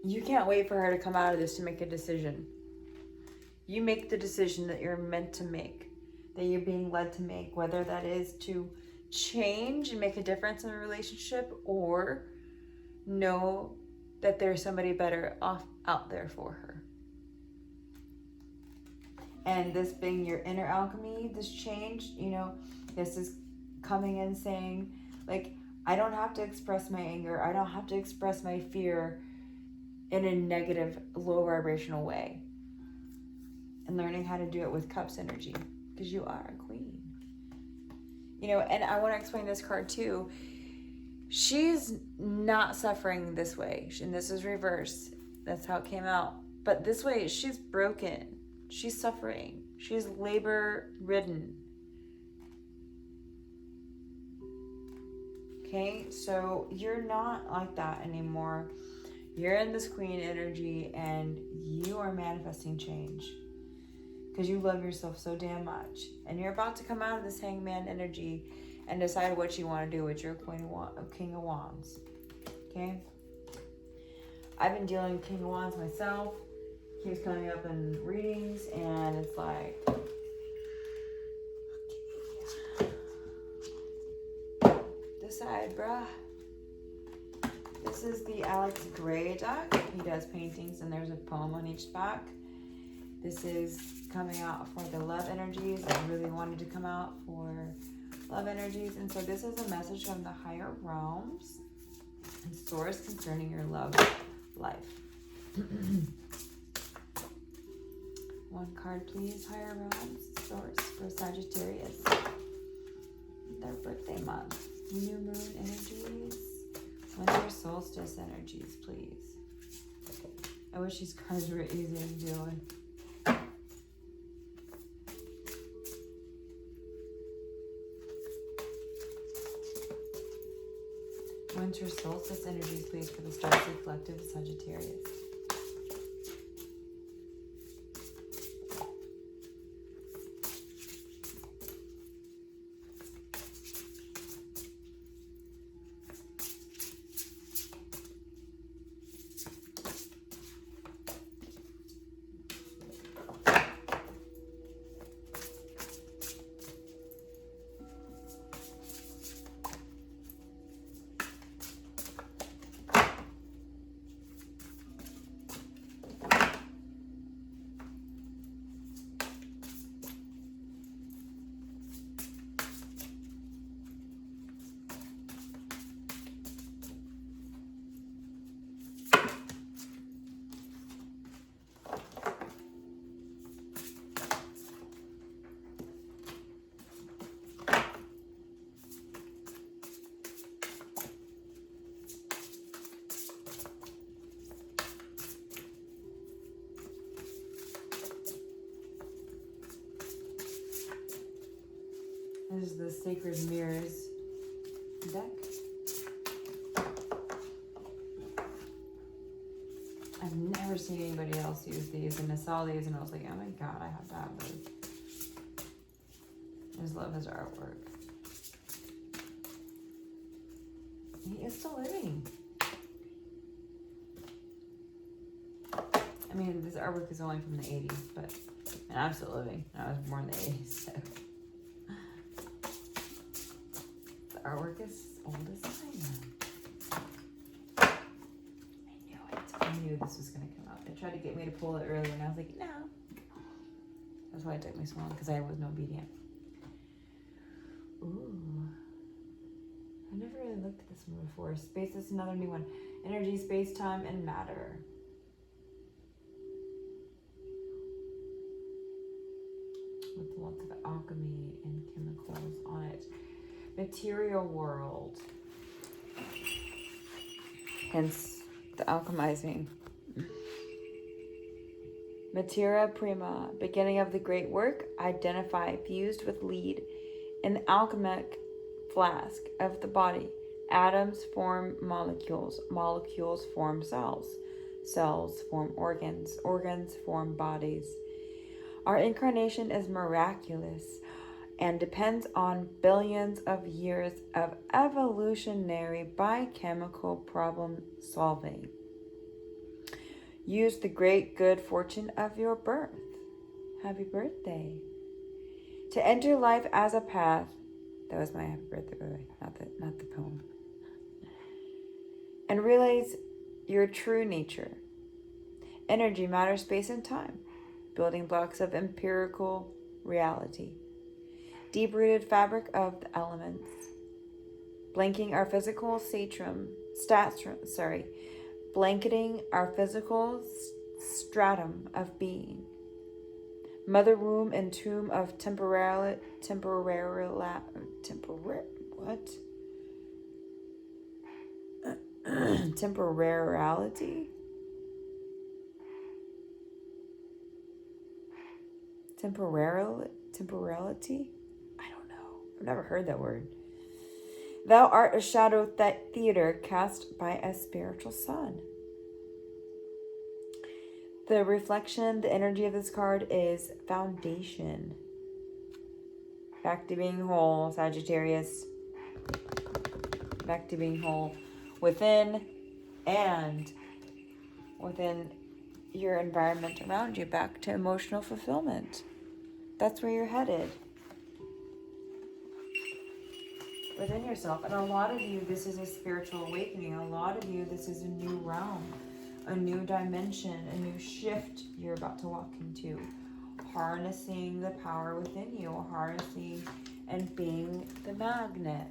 you can't wait for her to come out of this to make a decision. You make the decision that you're meant to make, that you're being led to make, whether that is to change and make a difference in a relationship, or know that there's somebody better off out there for her. And this being your inner alchemy, this change, this is coming in saying, like, I don't have to express my anger. I don't have to express my fear in a negative, low vibrational way. And learning how to do it with cups energy, because you are a queen. And I want to explain this card too. She's not suffering this way. And this is reverse. That's how it came out. But this way, she's broken. She's suffering. She's labor-ridden. Okay, so you're not like that anymore. You're in this queen energy and you are manifesting change because you love yourself so damn much. And you're about to come out of this hangman energy and decide what you want to do with your King of Wands. Okay? I've been dealing with King of Wands myself. Keeps coming up in readings, and it's like, okay, decide, bruh. This is the Alex Gray deck. He does paintings, and there's a poem on each back. This is coming out for the love energies. I really wanted to come out for love energies. And so this is a message from the higher realms and source concerning your love life. One card, please, higher realms, source for Sagittarius. Their birthday month. New moon energies. Winter solstice energies, please. I wish these cards were easy to deal with. Winter solstice energies, please, for the Starseed Collective Sagittarius. This is the Sacred Mirrors deck. I've never seen anybody else use these, and I saw these and I was like, oh my god, I have to have those. I just love his artwork. He is still living. I mean, this artwork is only from the 80s, but and I'm still living. I was born in the 80s, so. The artwork is old as I am. I knew it. I knew this was going to come out. They tried to get me to pull it earlier, and I was like, no. That's why it took me so long, because I wasn't obedient. Ooh. I never really looked at this one before. Space is another new one. Energy, space, time, and matter. With lots of alchemy and chemicals on it. Material world. Hence the alchemizing. Materia prima, beginning of the great work, identify fused with lead in the alchemic flask of the body. Atoms form molecules, molecules form cells, cells form organs, organs form bodies. Our incarnation is miraculous and depends on billions of years of evolutionary biochemical problem solving. Use the great good fortune of your birth. Happy birthday. To enter life as a path. That was my happy birthday, by the way, not the poem. And realize your true nature. Energy, matter, space, and time. Building blocks of empirical reality. Deep-rooted fabric of the elements. Blanketing our physical blanketing our physical stratum of being. Mother womb and tomb of temporality. Temporality? I don't know. I've never heard that word. Thou art a shadow theater cast by a spiritual sun. The reflection, the energy of this card is foundation. Back to being whole, Sagittarius. Back to being whole within and within your environment around you. Back to emotional fulfillment. That's where you're headed. Within yourself. And a lot of you, this is a spiritual awakening. A lot of you, this is a new realm a new dimension, a new shift you're about to walk into. Harnessing the power within you, harnessing and being the magnet.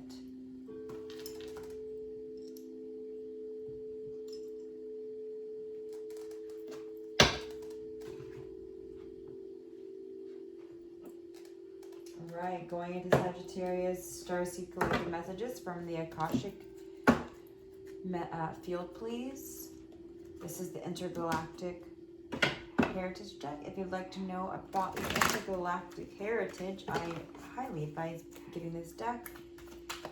Alright, going into Sagittarius Starseed collective messages from the Akashic field, please. This is the intergalactic heritage deck. If you'd like to know about the intergalactic heritage, I highly advise getting this deck.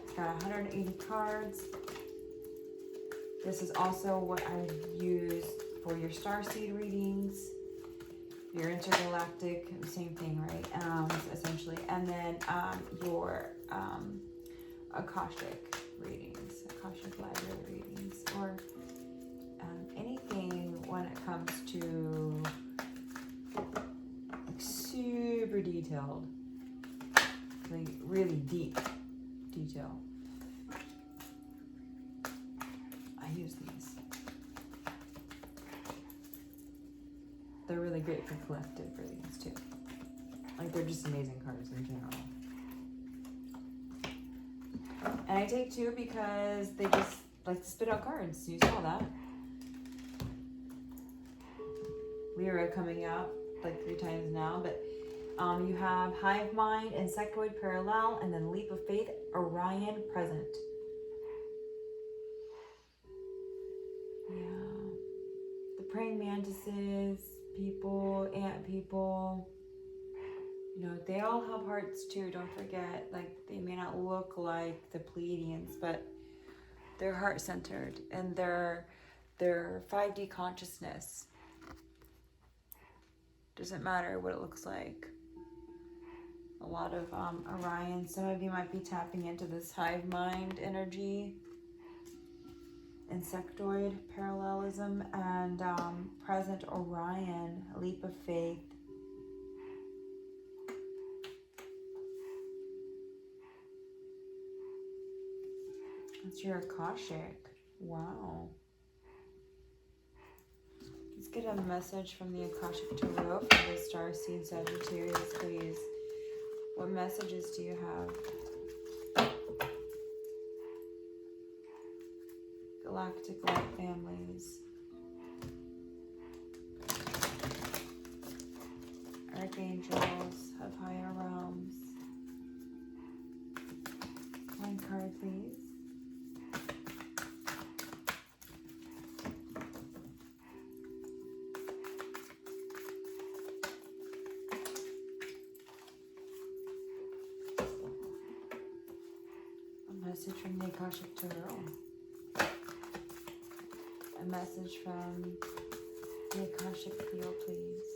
It's got 180 cards. This is also what I use for your starseed readings, your intergalactic, same thing, right? Essentially, and then your Akashic readings, Akashic library readings, or anything when it comes to like super detailed, like really deep detail. I use these. They're really great for collective readings too. Like, they're just amazing cards in general. And I take two because they just like to spit out cards. You saw that. Lyra coming out like 3 times now, but you have Hive Mind, Insectoid Parallel, and then Leap of Faith, Orion present. Yeah. The praying mantises, people, ant people, you know, they all have hearts too, don't forget. Like, they may not look like the Pleiadians, but they're heart-centered, and they're 5D consciousness. Doesn't matter what it looks like. A lot of Orion, some of you might be tapping into this hive mind energy, insectoid parallelism, and present Orion, leap of faith. That's your Akashic. Wow. Let's get a message from the Akashic Tarot for the Starseed Sagittarius, please. What messages do you have? Galactic light families. Archangels of higher realms. One card, please. Message from the Akashic Tarot. A message from the Akashic field, please.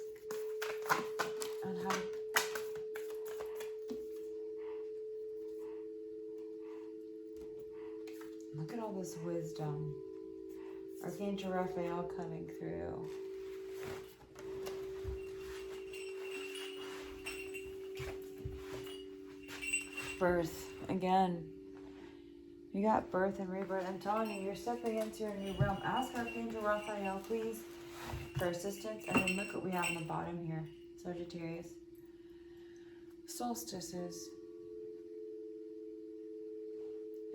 On how to look at all this wisdom. Archangel Raphael coming through. Birth again. You got birth and rebirth. I'm telling you, you're stepping into a new realm. Ask Archangel Raphael, please, for assistance. And then look what we have on the bottom here. Sagittarius. Solstices.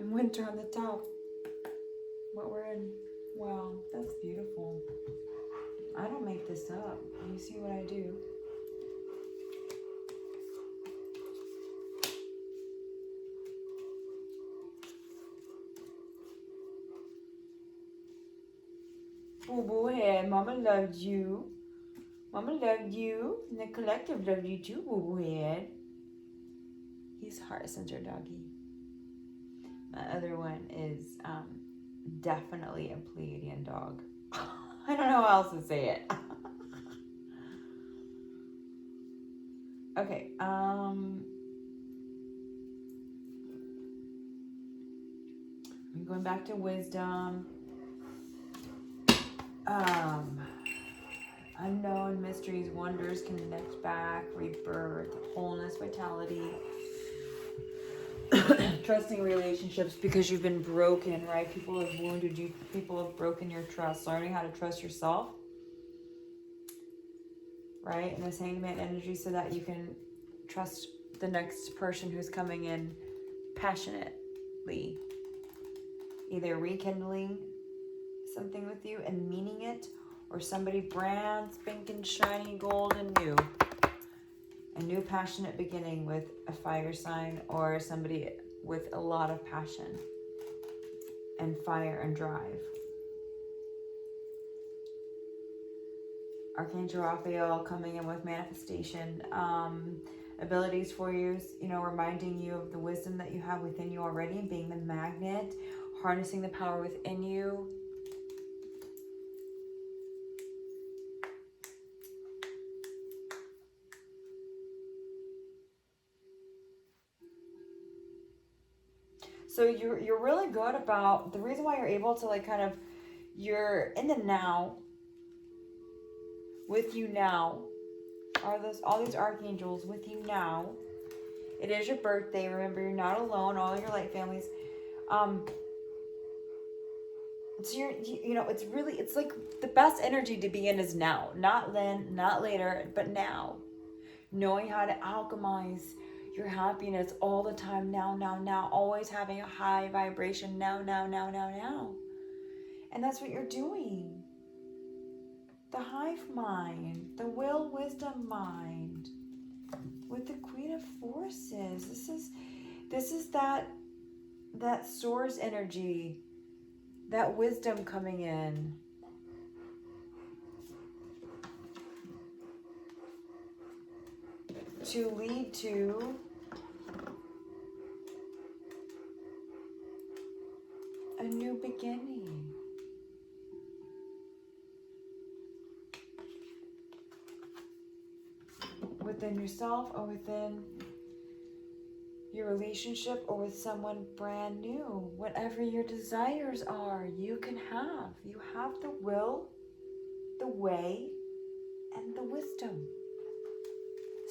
And winter on the top. What we're in. Wow, that's beautiful. I don't make this up. You see what I do. Boo boo head, Mama loved you. Mama loved you. And the collective loved you too, boo boo head. He's heart-centered doggy. My other one is definitely a Pleiadian dog. I don't know how else to say it. Okay, I'm going back to wisdom. Unknown mysteries, wonders, connect back, rebirth, wholeness, vitality. Trusting relationships because you've been broken, right? People have wounded you. People have broken your trust. Learning how to trust yourself, right? And this Hangman energy so that you can trust the next person who's coming in passionately. Either rekindling something with you and meaning it, or somebody brand spanking shiny gold and new. A new passionate beginning with a fire sign, or somebody with a lot of passion and fire and drive. Archangel Raphael coming in with manifestation abilities for you, reminding you of the wisdom that you have within you already and being the magnet, harnessing the power within you. So you're really good about, the reason why you're able to you're in the now, with you now, are all these archangels with you now. It is your birthday. Remember, you're not alone. All your light families. So it's like the best energy to be in is now, not then, not later, but now. Knowing how to alchemize your happiness all the time, now, always having a high vibration, now. And that's what you're doing. The hive mind, the will wisdom mind, with the Queen of Forces. This is that source energy, that wisdom coming in. To lead to a new beginning. Within yourself, or within your relationship, or with someone brand new. Whatever your desires are, you can have. You have the will, the way, and the wisdom.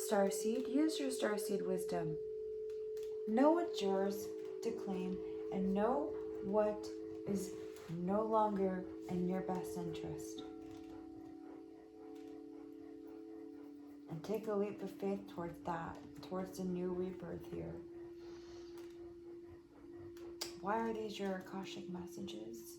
Starseed, use your starseed wisdom. Know what's yours to claim, and know what is no longer in your best interest. And take a leap of faith towards that, towards a new rebirth here. Why are these your Akashic messages?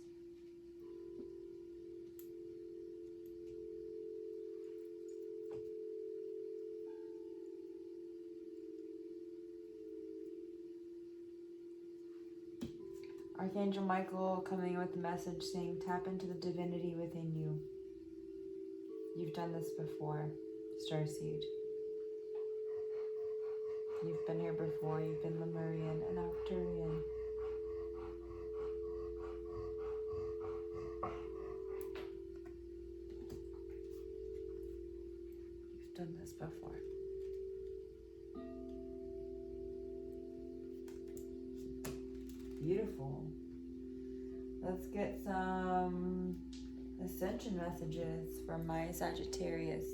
Archangel Michael coming with a message saying, tap into the divinity within you. You've done this before, Starseed. You've been here before. You've been Lemurian and Arcturian. You've done this before. Beautiful. Let's get some Ascension messages from my Sagittarius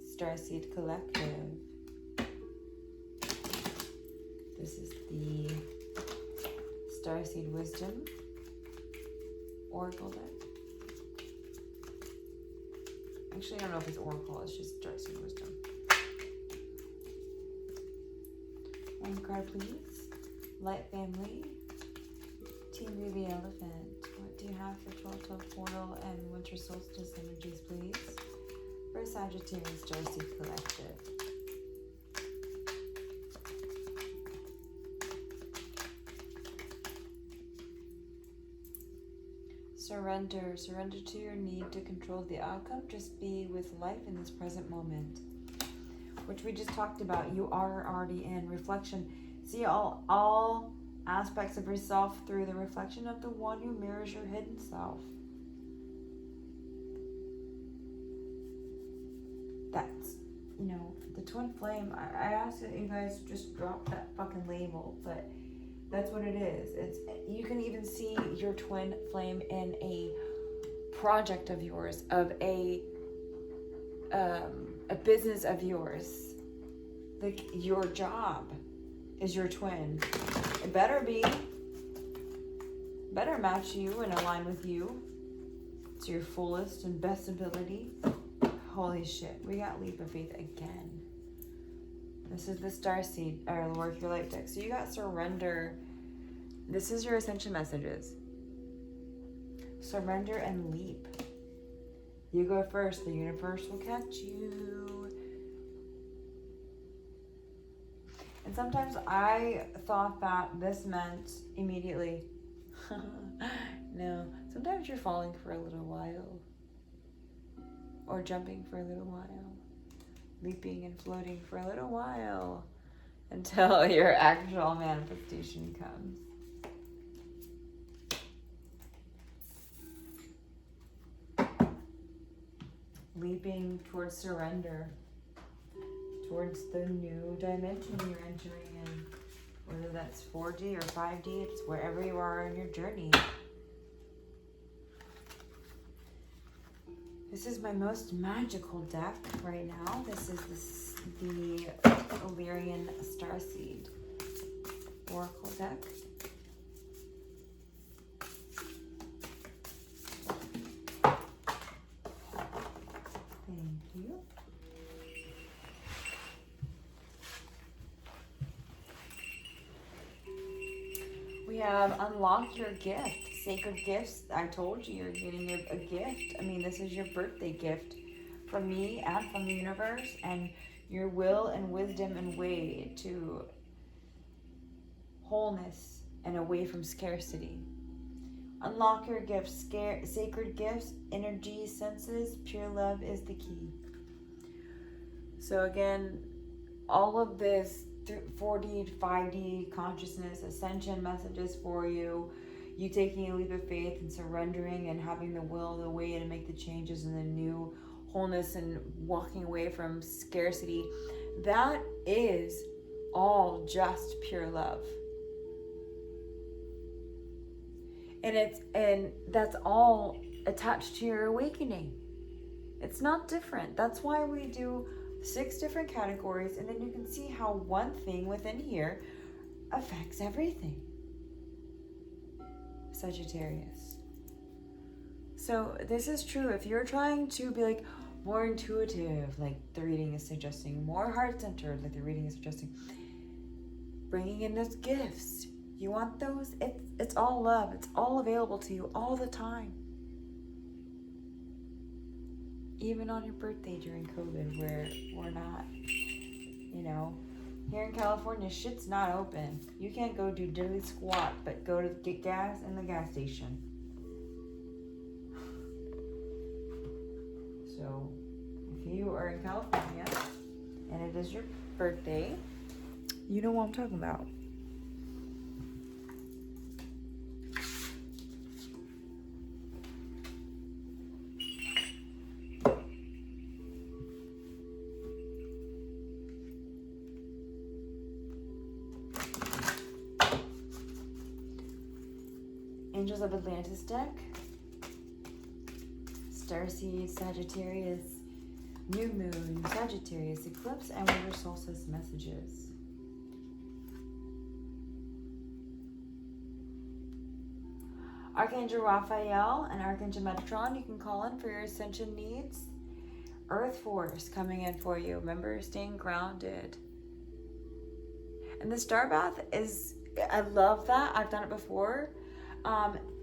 Starseed Collective. This is the Starseed Wisdom Oracle deck. Actually, I don't know if it's Oracle, it's just Starseed Wisdom. One card, please. Light Family. Team Ruby Elephant. What do you have for 12-12 Portal and Winter Solstice energies, please? For Sagittarius Starseed Collective. Surrender. Surrender to your need to control the outcome. Just be with life in this present moment. Which we just talked about. You are already in reflection. See all aspects of yourself through the reflection of the one who mirrors your hidden self. That's, the twin flame. I ask that you guys just drop that fucking label, but that's what it is. You can even see your twin flame in a project of yours, of a business of yours. Like your job is your twin. It better match you and align with you to your fullest and best ability. Holy shit, we got Leap of Faith again. This is the Starseed, or the Work Your Life deck. So you got Surrender. This is your Ascension Messages. Surrender and leap. You go first, the universe will catch you. And sometimes I thought that this meant immediately. No, sometimes you're falling for a little while. Or jumping for a little while. Leaping and floating for a little while. Until your actual manifestation comes. Leaping towards surrender. Towards the new dimension you're entering in. Whether that's 4D or 5D, it's wherever you are in your journey. This is my most magical deck right now. This is the Illyrian Starseed Oracle deck. Thank you. We have Unlock Your Gift. Sacred gifts. I told you you're getting a gift. I mean, this is your birthday gift from me and from the universe, and your will and wisdom and way to wholeness and away from scarcity. Unlock your gifts. Sacred gifts, energy, senses, pure love is the key. So again, all of this 4D to 5D consciousness, ascension messages for you. You taking a leap of faith and surrendering and having the will, the way to make the changes and the new wholeness and walking away from scarcity. That is all just pure love. And that's all attached to your awakening. It's not different. That's why we do 6 different categories, and then you can see how one thing within here affects everything. Sagittarius. So this is true. If you're trying to be like more intuitive, like the reading is suggesting, more heart-centered, like the reading is suggesting, bringing in those gifts, you want those, it's all love. It's all available to you all the time. Even on your birthday during COVID, where we're not, here in California, shit's not open. You can't go do diddly squat, but go to get gas in the gas station. So, if you are in California, and it is your birthday, you know what I'm talking about. Angels of Atlantis deck, Starseed, Sagittarius, New Moon, Sagittarius Eclipse, and Winter Solstice messages. Archangel Raphael and Archangel Metatron, you can call in for your ascension needs. Earth Force coming in for you. Remember, staying grounded. And the Star Bath is, I love that. I've done it before.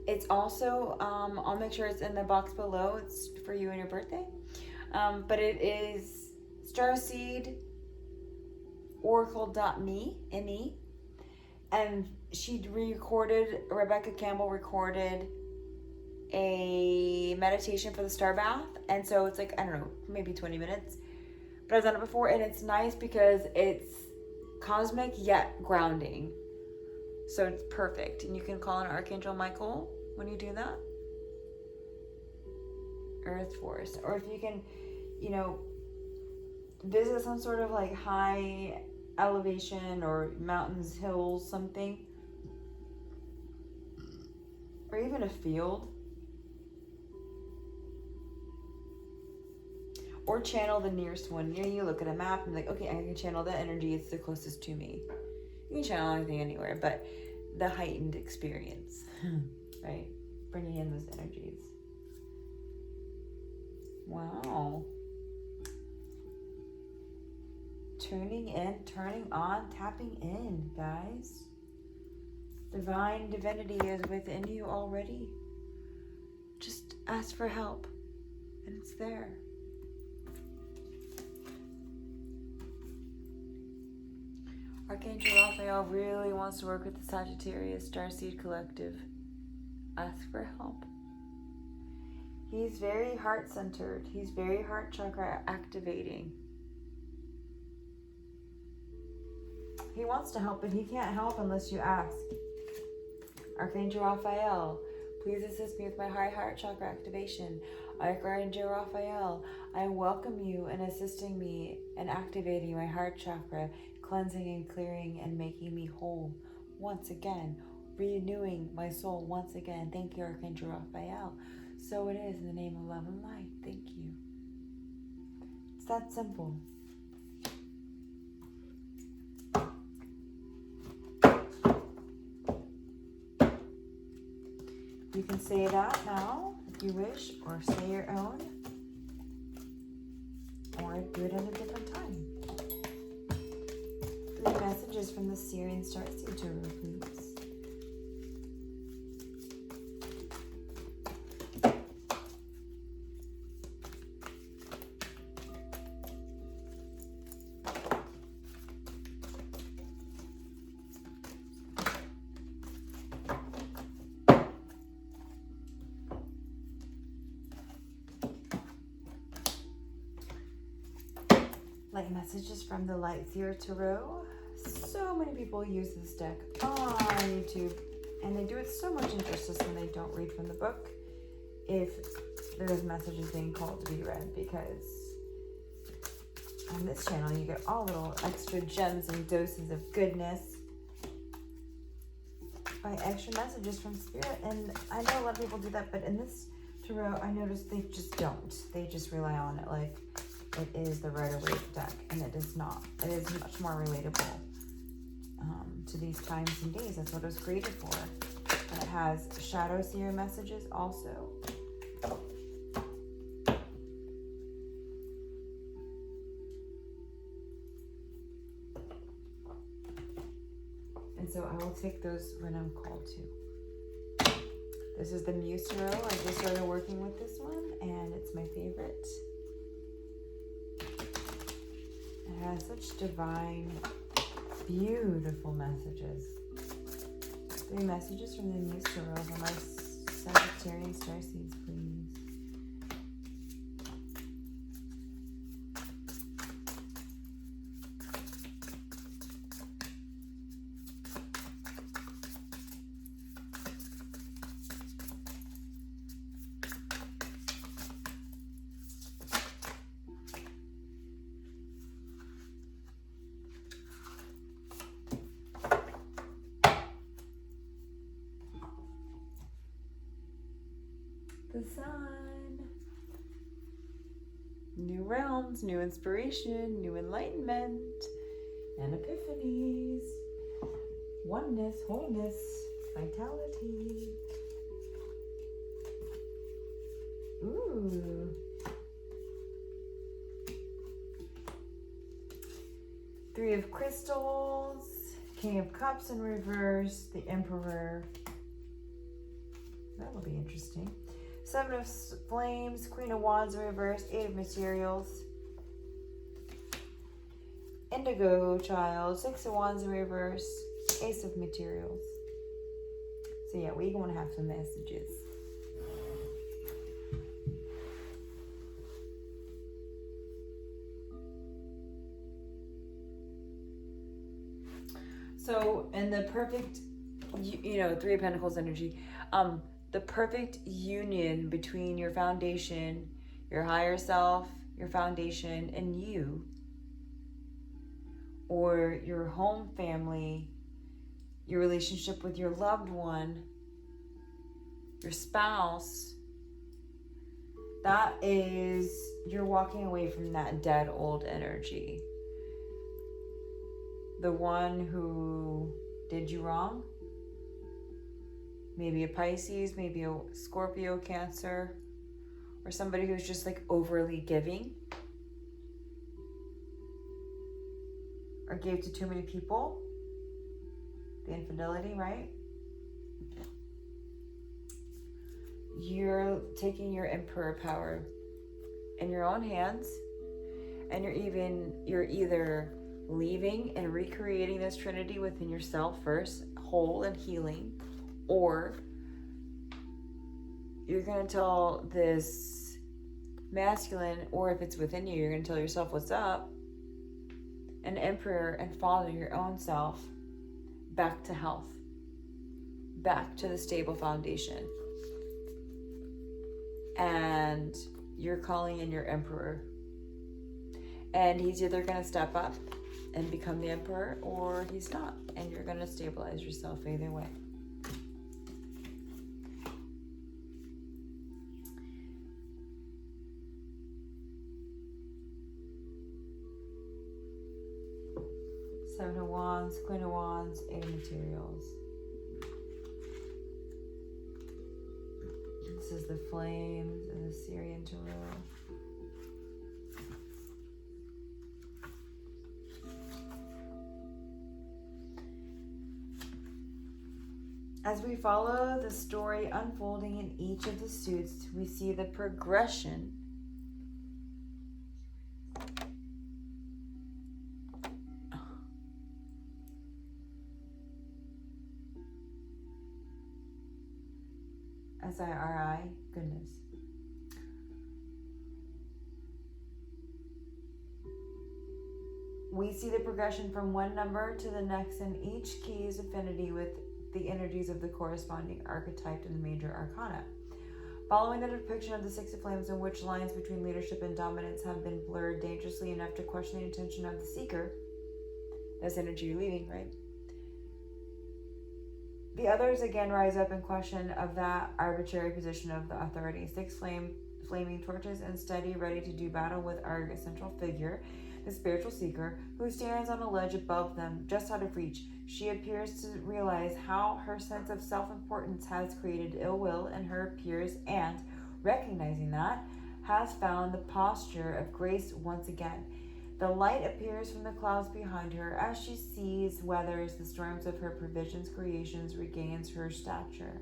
It's also, I'll make sure it's in the box below. It's for you and your birthday. But it is Starseed Oracle.me, M-E. And Rebecca Campbell recorded a meditation for the Star Bath. And so it's like, I don't know, maybe 20 minutes. But I've done it before, and it's nice because it's cosmic yet grounding. So it's perfect. And you can call on Archangel Michael when you do that. Earth Force. Or if you can, visit some sort of like high elevation or mountains, hills, something. Or even a field. Or channel the nearest one near you. Look at a map and like, okay, I can channel that energy. It's the closest to me. You can channel anything anywhere, but the heightened experience, right? Bringing in those energies. Wow. Tuning in, turning on, tapping in, guys. Divine divinity is within you already. Just ask for help, and it's there. Archangel Raphael really wants to work with the Sagittarius Starseed collective. Ask for help. He's very heart-centered. He's very heart chakra activating. He wants to help, but he can't help unless you ask. Archangel Raphael, please assist me with my high heart chakra activation. Archangel Raphael, I welcome you in assisting me in activating my heart chakra, cleansing and clearing and making me whole once again, renewing my soul once again. Thank you, Archangel Raphael. So it is in the name of love and light. Thank you. It's that simple. You can say that now if you wish, or say your own, or do it at a different time. 3 messages from the Syrian Starseed Tarot, please. Light messages from the Light Seer Tarot. So many people use this deck on YouTube, and they do it so much injustice when they don't read from the book if there's messages being called to be read, because on this channel you get all little extra gems and doses of goodness by extra messages from Spirit. And I know a lot of people do that, but in this tarot I noticed they just don't. They just rely on it like it is the Rider-Waite deck, and it is not. It is much more relatable to these times and days. That's what it was created for. And it has Shadow Seer messages also. And so I will take those when I'm called to. This is the Muse Tarot. I just started working with this one, and it's my favorite. It has such divine, beautiful messages. 3 messages from the Muse Tarot for my Sagittarian Starseeds, please. The Sun. New realms, new inspiration, new enlightenment, and epiphanies. Oneness, wholeness, vitality. Ooh. 3 of Crystals, King of Cups in reverse, the Emperor. That will be interesting. 7 of Flames, Queen of Wands in reverse, 8 of Materials. Indigo Child, 6 of Wands in reverse, Ace of Materials. So yeah, we're going to have some messages. So, in the perfect, 3 of Pentacles energy, the perfect union between your foundation, your higher self, your foundation, and you, or your home family, your relationship with your loved one, your spouse, that is, you're walking away from that dead old energy. The one who did you wrong, maybe a Pisces, maybe a Scorpio, Cancer, or somebody who's just like overly giving or gave to too many people. The infidelity, right? You're taking your emperor power in your own hands, and you're either leaving and recreating this trinity within yourself first, whole and healing, or you're going to tell this masculine, or if it's within you, you're going to tell yourself what's up, an emperor, and follow your own self back to health, back to the stable foundation. And you're calling in your emperor. And he's either going to step up and become the emperor, or he's not. And you're going to stabilize yourself either way. Seven of Wands, Queen of Wands, Eight of Materials. This is the Flames and the Syrian Tarot. As we follow the story unfolding in each of the suits, we see the progression SIRI, goodness. We see the progression from one number to the next, and each key is affinity with the energies of the corresponding archetype in the major arcana. Following the depiction of the Six of Flames, in which lines between leadership and dominance have been blurred dangerously enough to question the intention of the seeker, that's energy you're leaving, right? The others again rise up in question of that arbitrary position of the authority. Six flaming torches and steady, ready to do battle with our central figure, the spiritual seeker, who stands on a ledge above them, just out of reach. She appears to realize how her sense of self-importance has created ill will in her peers, and, recognizing that, has found the posture of grace once again. The light appears from the clouds behind her as she sees, weathers the storms of her provisions, creations, regains her stature.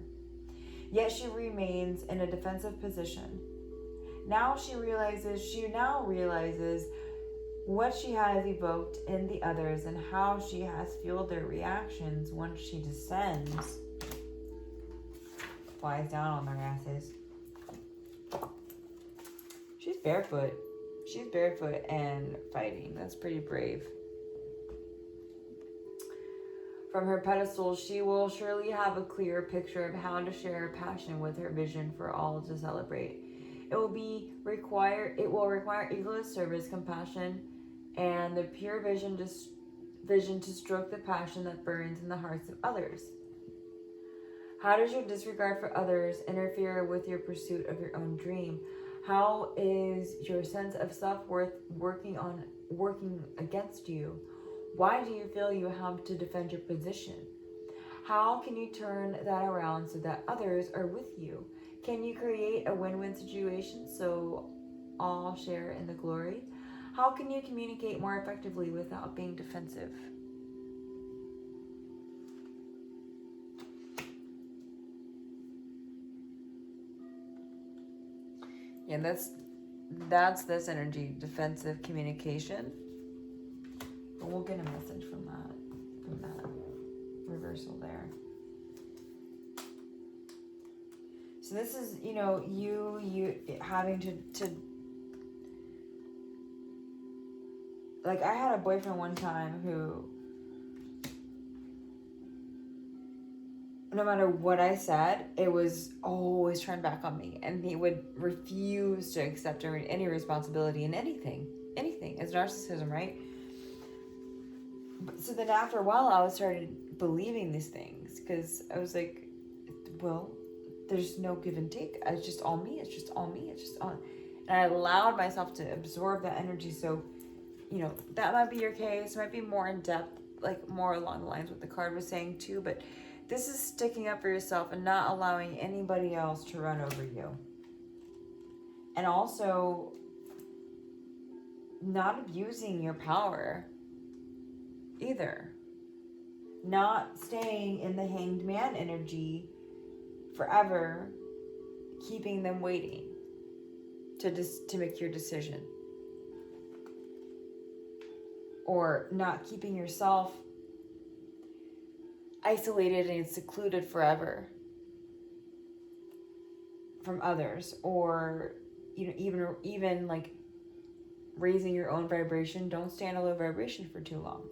Yet she remains in a defensive position. She now realizes what she has evoked in the others and how she has fueled their reactions. Once she descends, flies down on their asses. She's barefoot. She's barefoot and fighting. That's pretty brave. From her pedestal, she will surely have a clear picture of how to share her passion with her vision for all to celebrate. It will require egoless service, compassion, and the pure vision to stroke the passion that burns in the hearts of others. How does your disregard for others interfere with your pursuit of your own dream? How is your sense of self-worth working against you? Why do you feel you have to defend your position? How can you turn that around so that others are with you? Can you create a win-win situation so all share in the glory? How can you communicate more effectively without being defensive? Yeah, that's this energy, defensive communication. But we'll get a message from that reversal there. So this is, you having to like, I had a boyfriend one time who, no matter what I said, it was always turned back on me. And he would refuse to accept any responsibility in anything. It's narcissism, right? So then after a while, I started believing these things. Because I was like, well, there's no give and take. It's just all me. And I allowed myself to absorb that energy. So, that might be your case. It might be more in depth, like more along the lines what the card was saying too. But This is sticking up for yourself and not allowing anybody else to run over you. And also not abusing your power either. Not staying in the hanged man energy forever, keeping them waiting to make your decision. Or not keeping yourself isolated and secluded forever from others, or even like raising your own vibration. Don't stay on a low vibration for too long.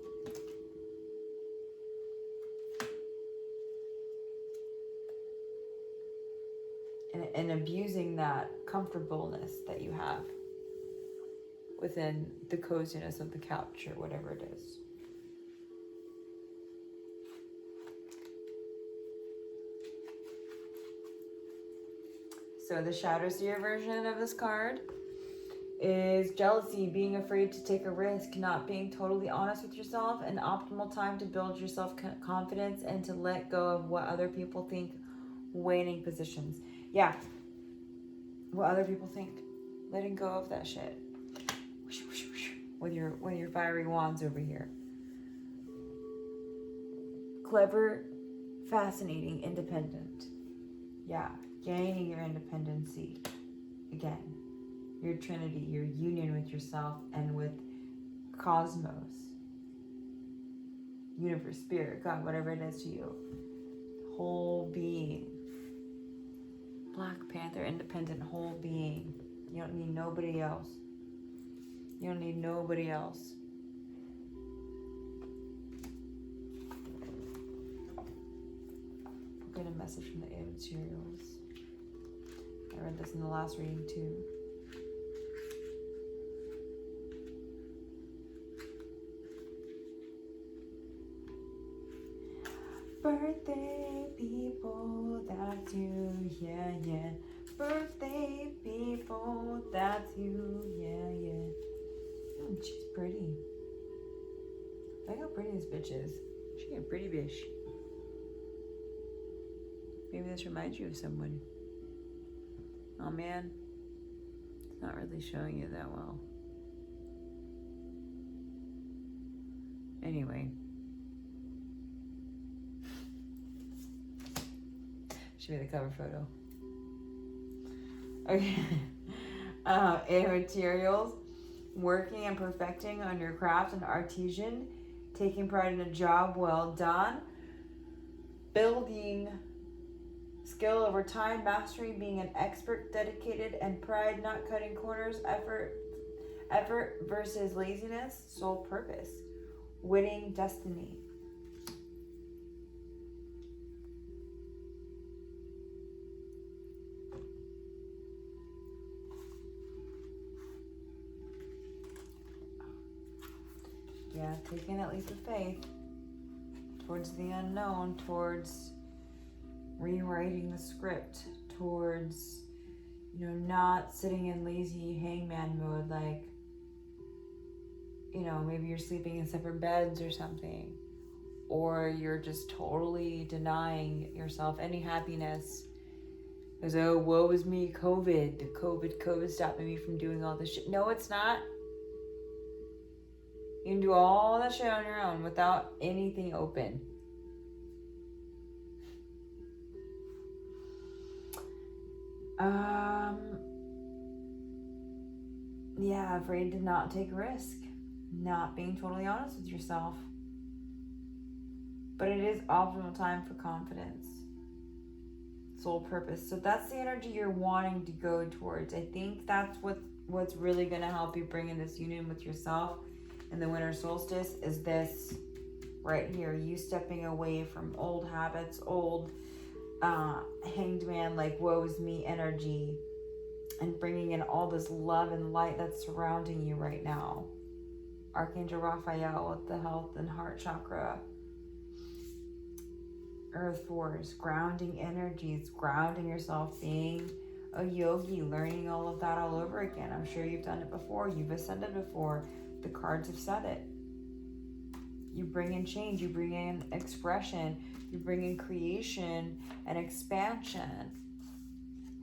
And abusing that comfortableness that you have within the coziness of the couch or whatever it is. So the Shadow Seer version of this card is jealousy, being afraid to take a risk, not being totally honest with yourself, an optimal time to build your self-confidence and to let go of what other people think, waning positions. Yeah, what other people think. Letting go of that shit. With your fiery wands over here. Clever, fascinating, independent. Yeah, gaining your independency. Again, your trinity, your union with yourself and with cosmos. Universe, spirit, God, whatever it is to you. Whole being. Black Panther, independent, whole being. You don't need nobody else. You don't need nobody else. We'll get a message from the materials. I read this in the last reading too. Birthday people, that's you, yeah, yeah. Birthday people, that's you, yeah, yeah. She's pretty. Look how pretty this bitch is. She's a pretty bitch. Maybe this reminds you of someone. Oh man, it's not really showing you that well. Anyway. Should be the cover photo. Okay. In materials, working and perfecting on your craft and artisan, taking pride in a job well done, building skill over time, mastery, being an expert, dedicated, and pride, not cutting corners, effort versus laziness, sole purpose, winning destiny. Yeah, taking that leap of faith towards the unknown, towards rewriting the script, towards, not sitting in lazy hangman mode, like, maybe you're sleeping in separate beds or something, or you're just totally denying yourself any happiness. As, oh, woe is me, COVID stopping me from doing all this shit. No, it's not. You can do all that shit on your own without anything open. Yeah, afraid to not take a risk. Not being totally honest with yourself. But it is optimal time for confidence. Soul purpose. So that's the energy you're wanting to go towards. I think that's what's really going to help you bring in this union with yourself. And the winter solstice is this right here. You stepping away from old habits, old hanged man, like woe is me energy, and bringing in all this love and light that's surrounding you right now. Archangel Raphael with the health and heart chakra. Earth force, grounding energies, grounding yourself, being a yogi, learning all of that all over again. I'm sure you've done it before. You've ascended before. The cards have said it. You bring in change. You bring in expression. You bring in creation and expansion.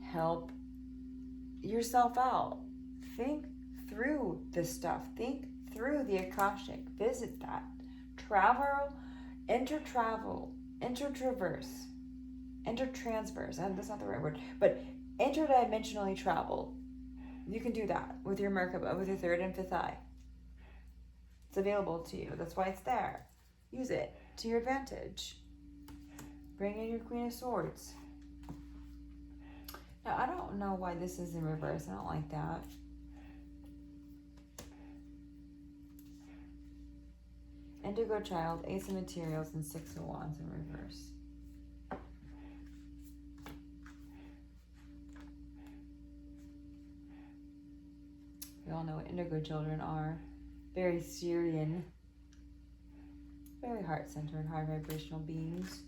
Help yourself out. Think through this stuff. Think through the Akashic. Visit that. Travel, intertraverse, intertransverse. That's not the right word, but interdimensionally travel. You can do that with your Merkaba, with your third and fifth eye. It's available to you. That's why it's there. Use it to your advantage. Bring in your Queen of Swords. Now, I don't know why this is in reverse. I don't like that. Indigo Child, Ace of Materials, and Six of Wands in reverse. We all know what indigo children are. Very Syrian. Very heart-centered, high vibrational beings.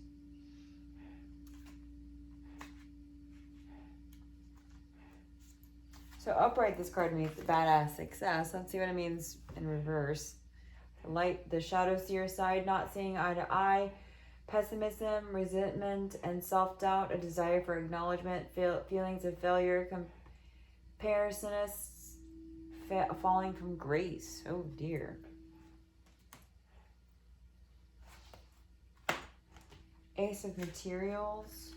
So upright, this card means badass success. Let's see what it means in reverse. The light, the shadow seer side, not seeing eye to eye, pessimism, resentment, and self-doubt, a desire for acknowledgement, feelings of failure, comparisonists, falling from grace. Oh dear. Ace of Materials.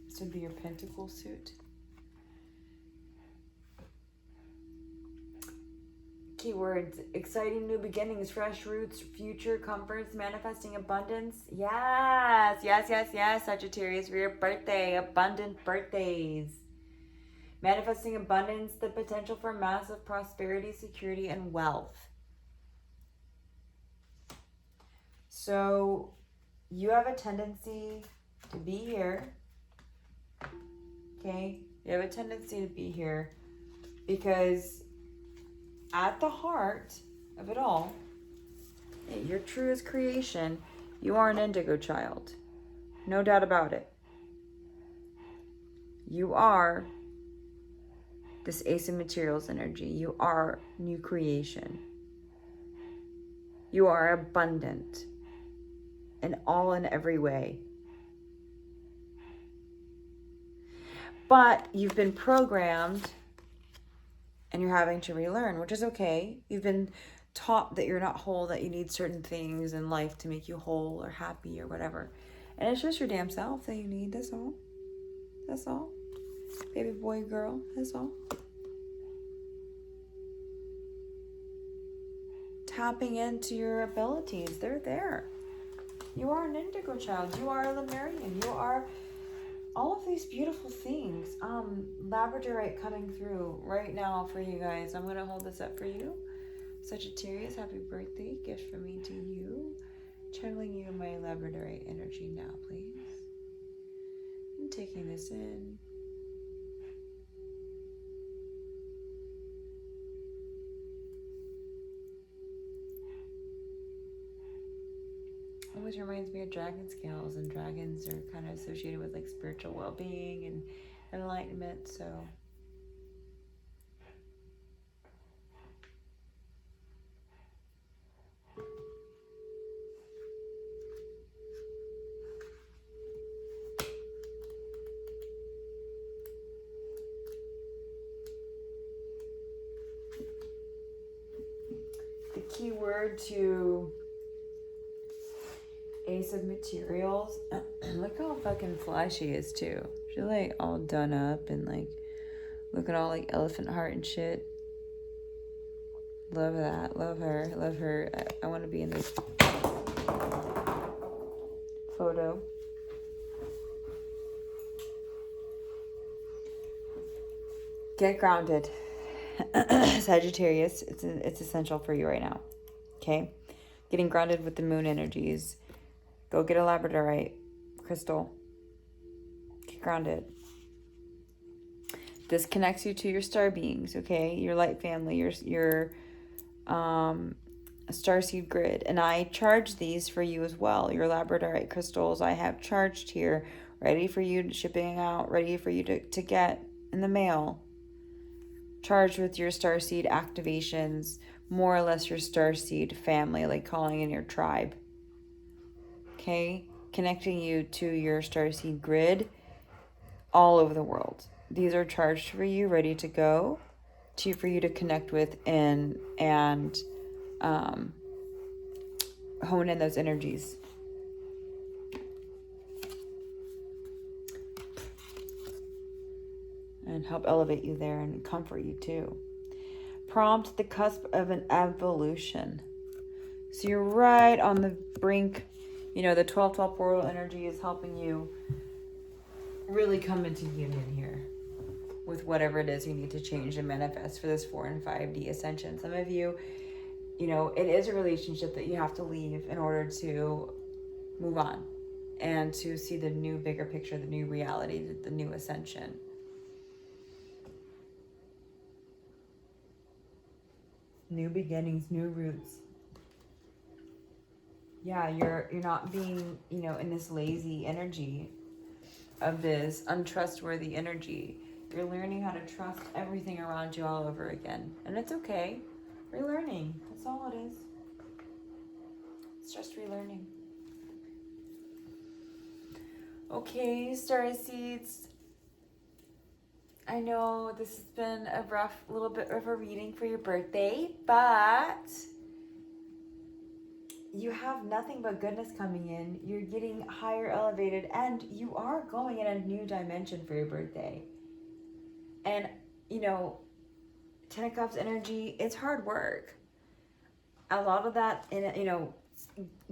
This would be your Pentacle suit. Keywords: exciting new beginnings, fresh roots, future comforts, manifesting abundance. Yes, yes, yes, yes, Sagittarius, for your birthday, abundant birthdays. Manifesting abundance, the potential for massive prosperity, security, and wealth. So you have a tendency to be here. Okay? You have a tendency to be here because at the heart of it all, your truest creation, you are an indigo child. No doubt about it. You are this Ace of Materials energy. You are new creation. You are abundant in all and every way. But you've been programmed and you're having to relearn, which is okay. You've been taught that you're not whole, that you need certain things in life to make you whole or happy or whatever. And it's just your damn self that you need, that's all. That's all. Baby boy, girl, that's all. Tapping into your abilities, they're there. You are an indigo child. You are a Lemurian. You are all of these beautiful things. Labradorite coming through right now for you guys. I'm going to hold this up for you. Sagittarius, happy birthday. Gift from me to you. Channeling you my Labradorite energy now, please. I'm taking this in. Always reminds me of dragon scales, and dragons are kind of associated with like spiritual well-being and enlightenment, so the key word to Ace of Materials. Look how fucking fly she is too. She's like all done up and like looking all like elephant heart and shit. Love that. Love her. Love her. I want to be in this photo. Get grounded. Sagittarius. It's essential for you right now. Okay? Getting grounded with the moon energies. Go get a Labradorite crystal. Get grounded. This connects you to your star beings, okay? Your light family, your starseed grid. And I charge these for you as well. Your Labradorite crystals I have charged here ready for you shipping out, ready for you to get in the mail. Charged with your starseed activations, more or less your starseed family, like calling in your tribe. Okay? Connecting you to your starseed grid all over the world. These are charged for you, ready to go, for you to connect with and hone in those energies. And help elevate you there and comfort you too. Prompt the cusp of an evolution. So you're right on the brink. You know, the 12-12 portal energy is helping you really come into union here with whatever it is you need to change and manifest for this 4 and 5D ascension. Some of you, you know, it is a relationship that you have to leave in order to move on and to see the new bigger picture, the new reality, the new ascension. New beginnings, new roots. Yeah, you're not being, you know, in this lazy energy of this untrustworthy energy. You're learning how to trust everything around you all over again. And it's okay. Relearning. That's all it is. It's just relearning. Okay, Starseeds. I know this has been a rough little bit of a reading for your birthday, but you have nothing but goodness coming in. You're getting higher elevated, and you are going in a new dimension for your birthday. And, you know, Ten of Cups energy, it's hard work. A lot of that, you know,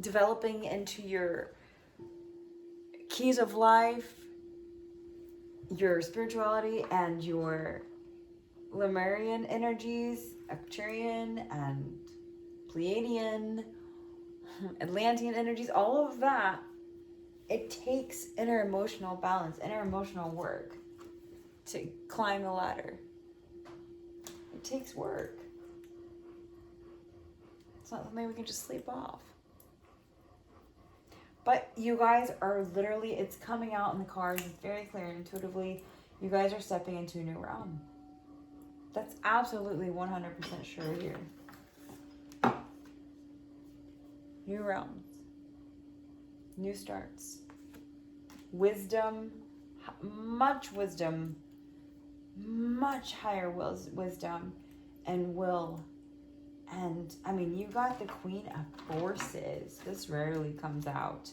developing into your keys of life, your spirituality, and your Lemurian energies, Arcturian and Pleiadian, Atlantean energies, all of that, it takes inner emotional balance, inner emotional work to climb the ladder. It takes work. It's not something we can just sleep off. But you guys are literally, it's coming out in the cards. It's very clear intuitively. You guys are stepping into a new realm. That's absolutely 100% sure here. New realms. New starts. Wisdom. Much wisdom. Much higher wisdom and will. And, I mean, you got the Queen of Forces. This rarely comes out.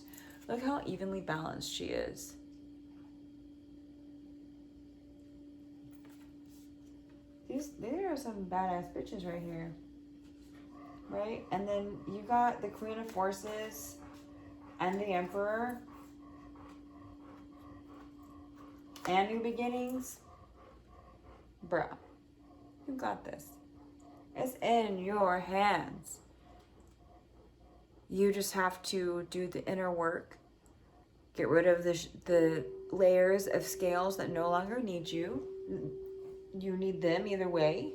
Look how evenly balanced she is. There are some badass bitches right here. Right? And then you got the Queen of Forces and the Emperor. And New Beginnings. Bruh. You got this. It's in your hands. You just have to do the inner work. Get rid of the layers of scales that no longer need you. You need them either way.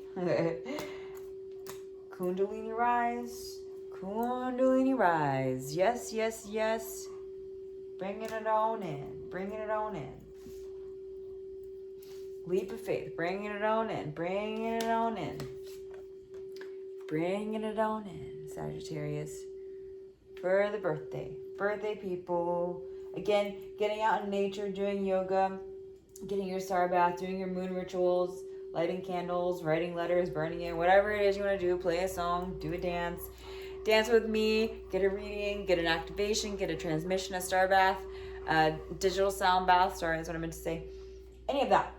Kundalini rise. Kundalini rise. Yes, yes, yes. Bringing it on in. Bringing it on in. Leap of faith. Bringing it on in. Bringing it on in. Bringing it on in, Sagittarius, for the birthday. Birthday people. Again, getting out in nature, doing yoga, getting your star bath, doing your moon rituals, lighting candles, writing letters, burning it, whatever it is you want to do, play a song, do a dance. Dance with me, get a reading, get an activation, get a transmission, a star bath, digital sound bath, sorry, that's what I meant to say. Any of that.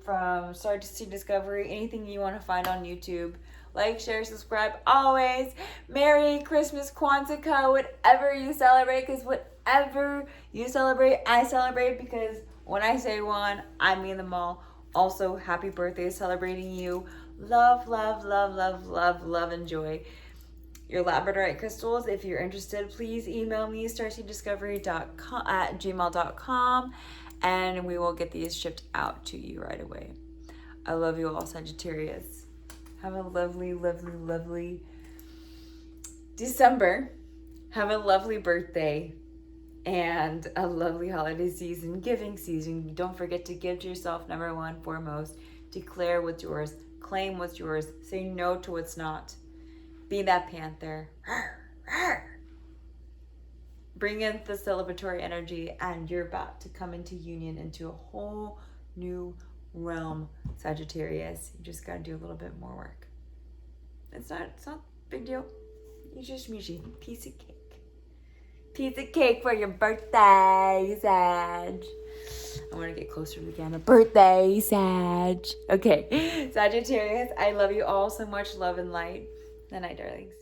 From Start to See Discovery, anything you want to find on YouTube. Like, share, subscribe, always. Merry Christmas, Kwanzaa, whatever you celebrate, because whatever you celebrate, I celebrate, because when I say one, I mean them all. Also, happy birthday, celebrating you. Love, love, love, love, love, love, and joy. Your labradorite crystals, if you're interested, please email me, starseeddiscovery@gmail.com, and we will get these shipped out to you right away. I love you all, Sagittarius. Have a lovely, lovely, lovely December. Have a lovely birthday. and a lovely holiday season, giving season. Don't forget to give to yourself, number one, foremost. Declare what's yours. Claim what's yours. Say no to what's not. Be that panther. Bring in the celebratory energy, and you're about to come into union, into a whole new realm, Sagittarius. You just got to do a little bit more work. It's not a big deal. You just piece of cake. Piece of cake for your birthday, Sag. I want to get closer to the camera. Birthday, Sag. Okay, Sagittarius, I love you all so much. Love and light. Good night, darlings.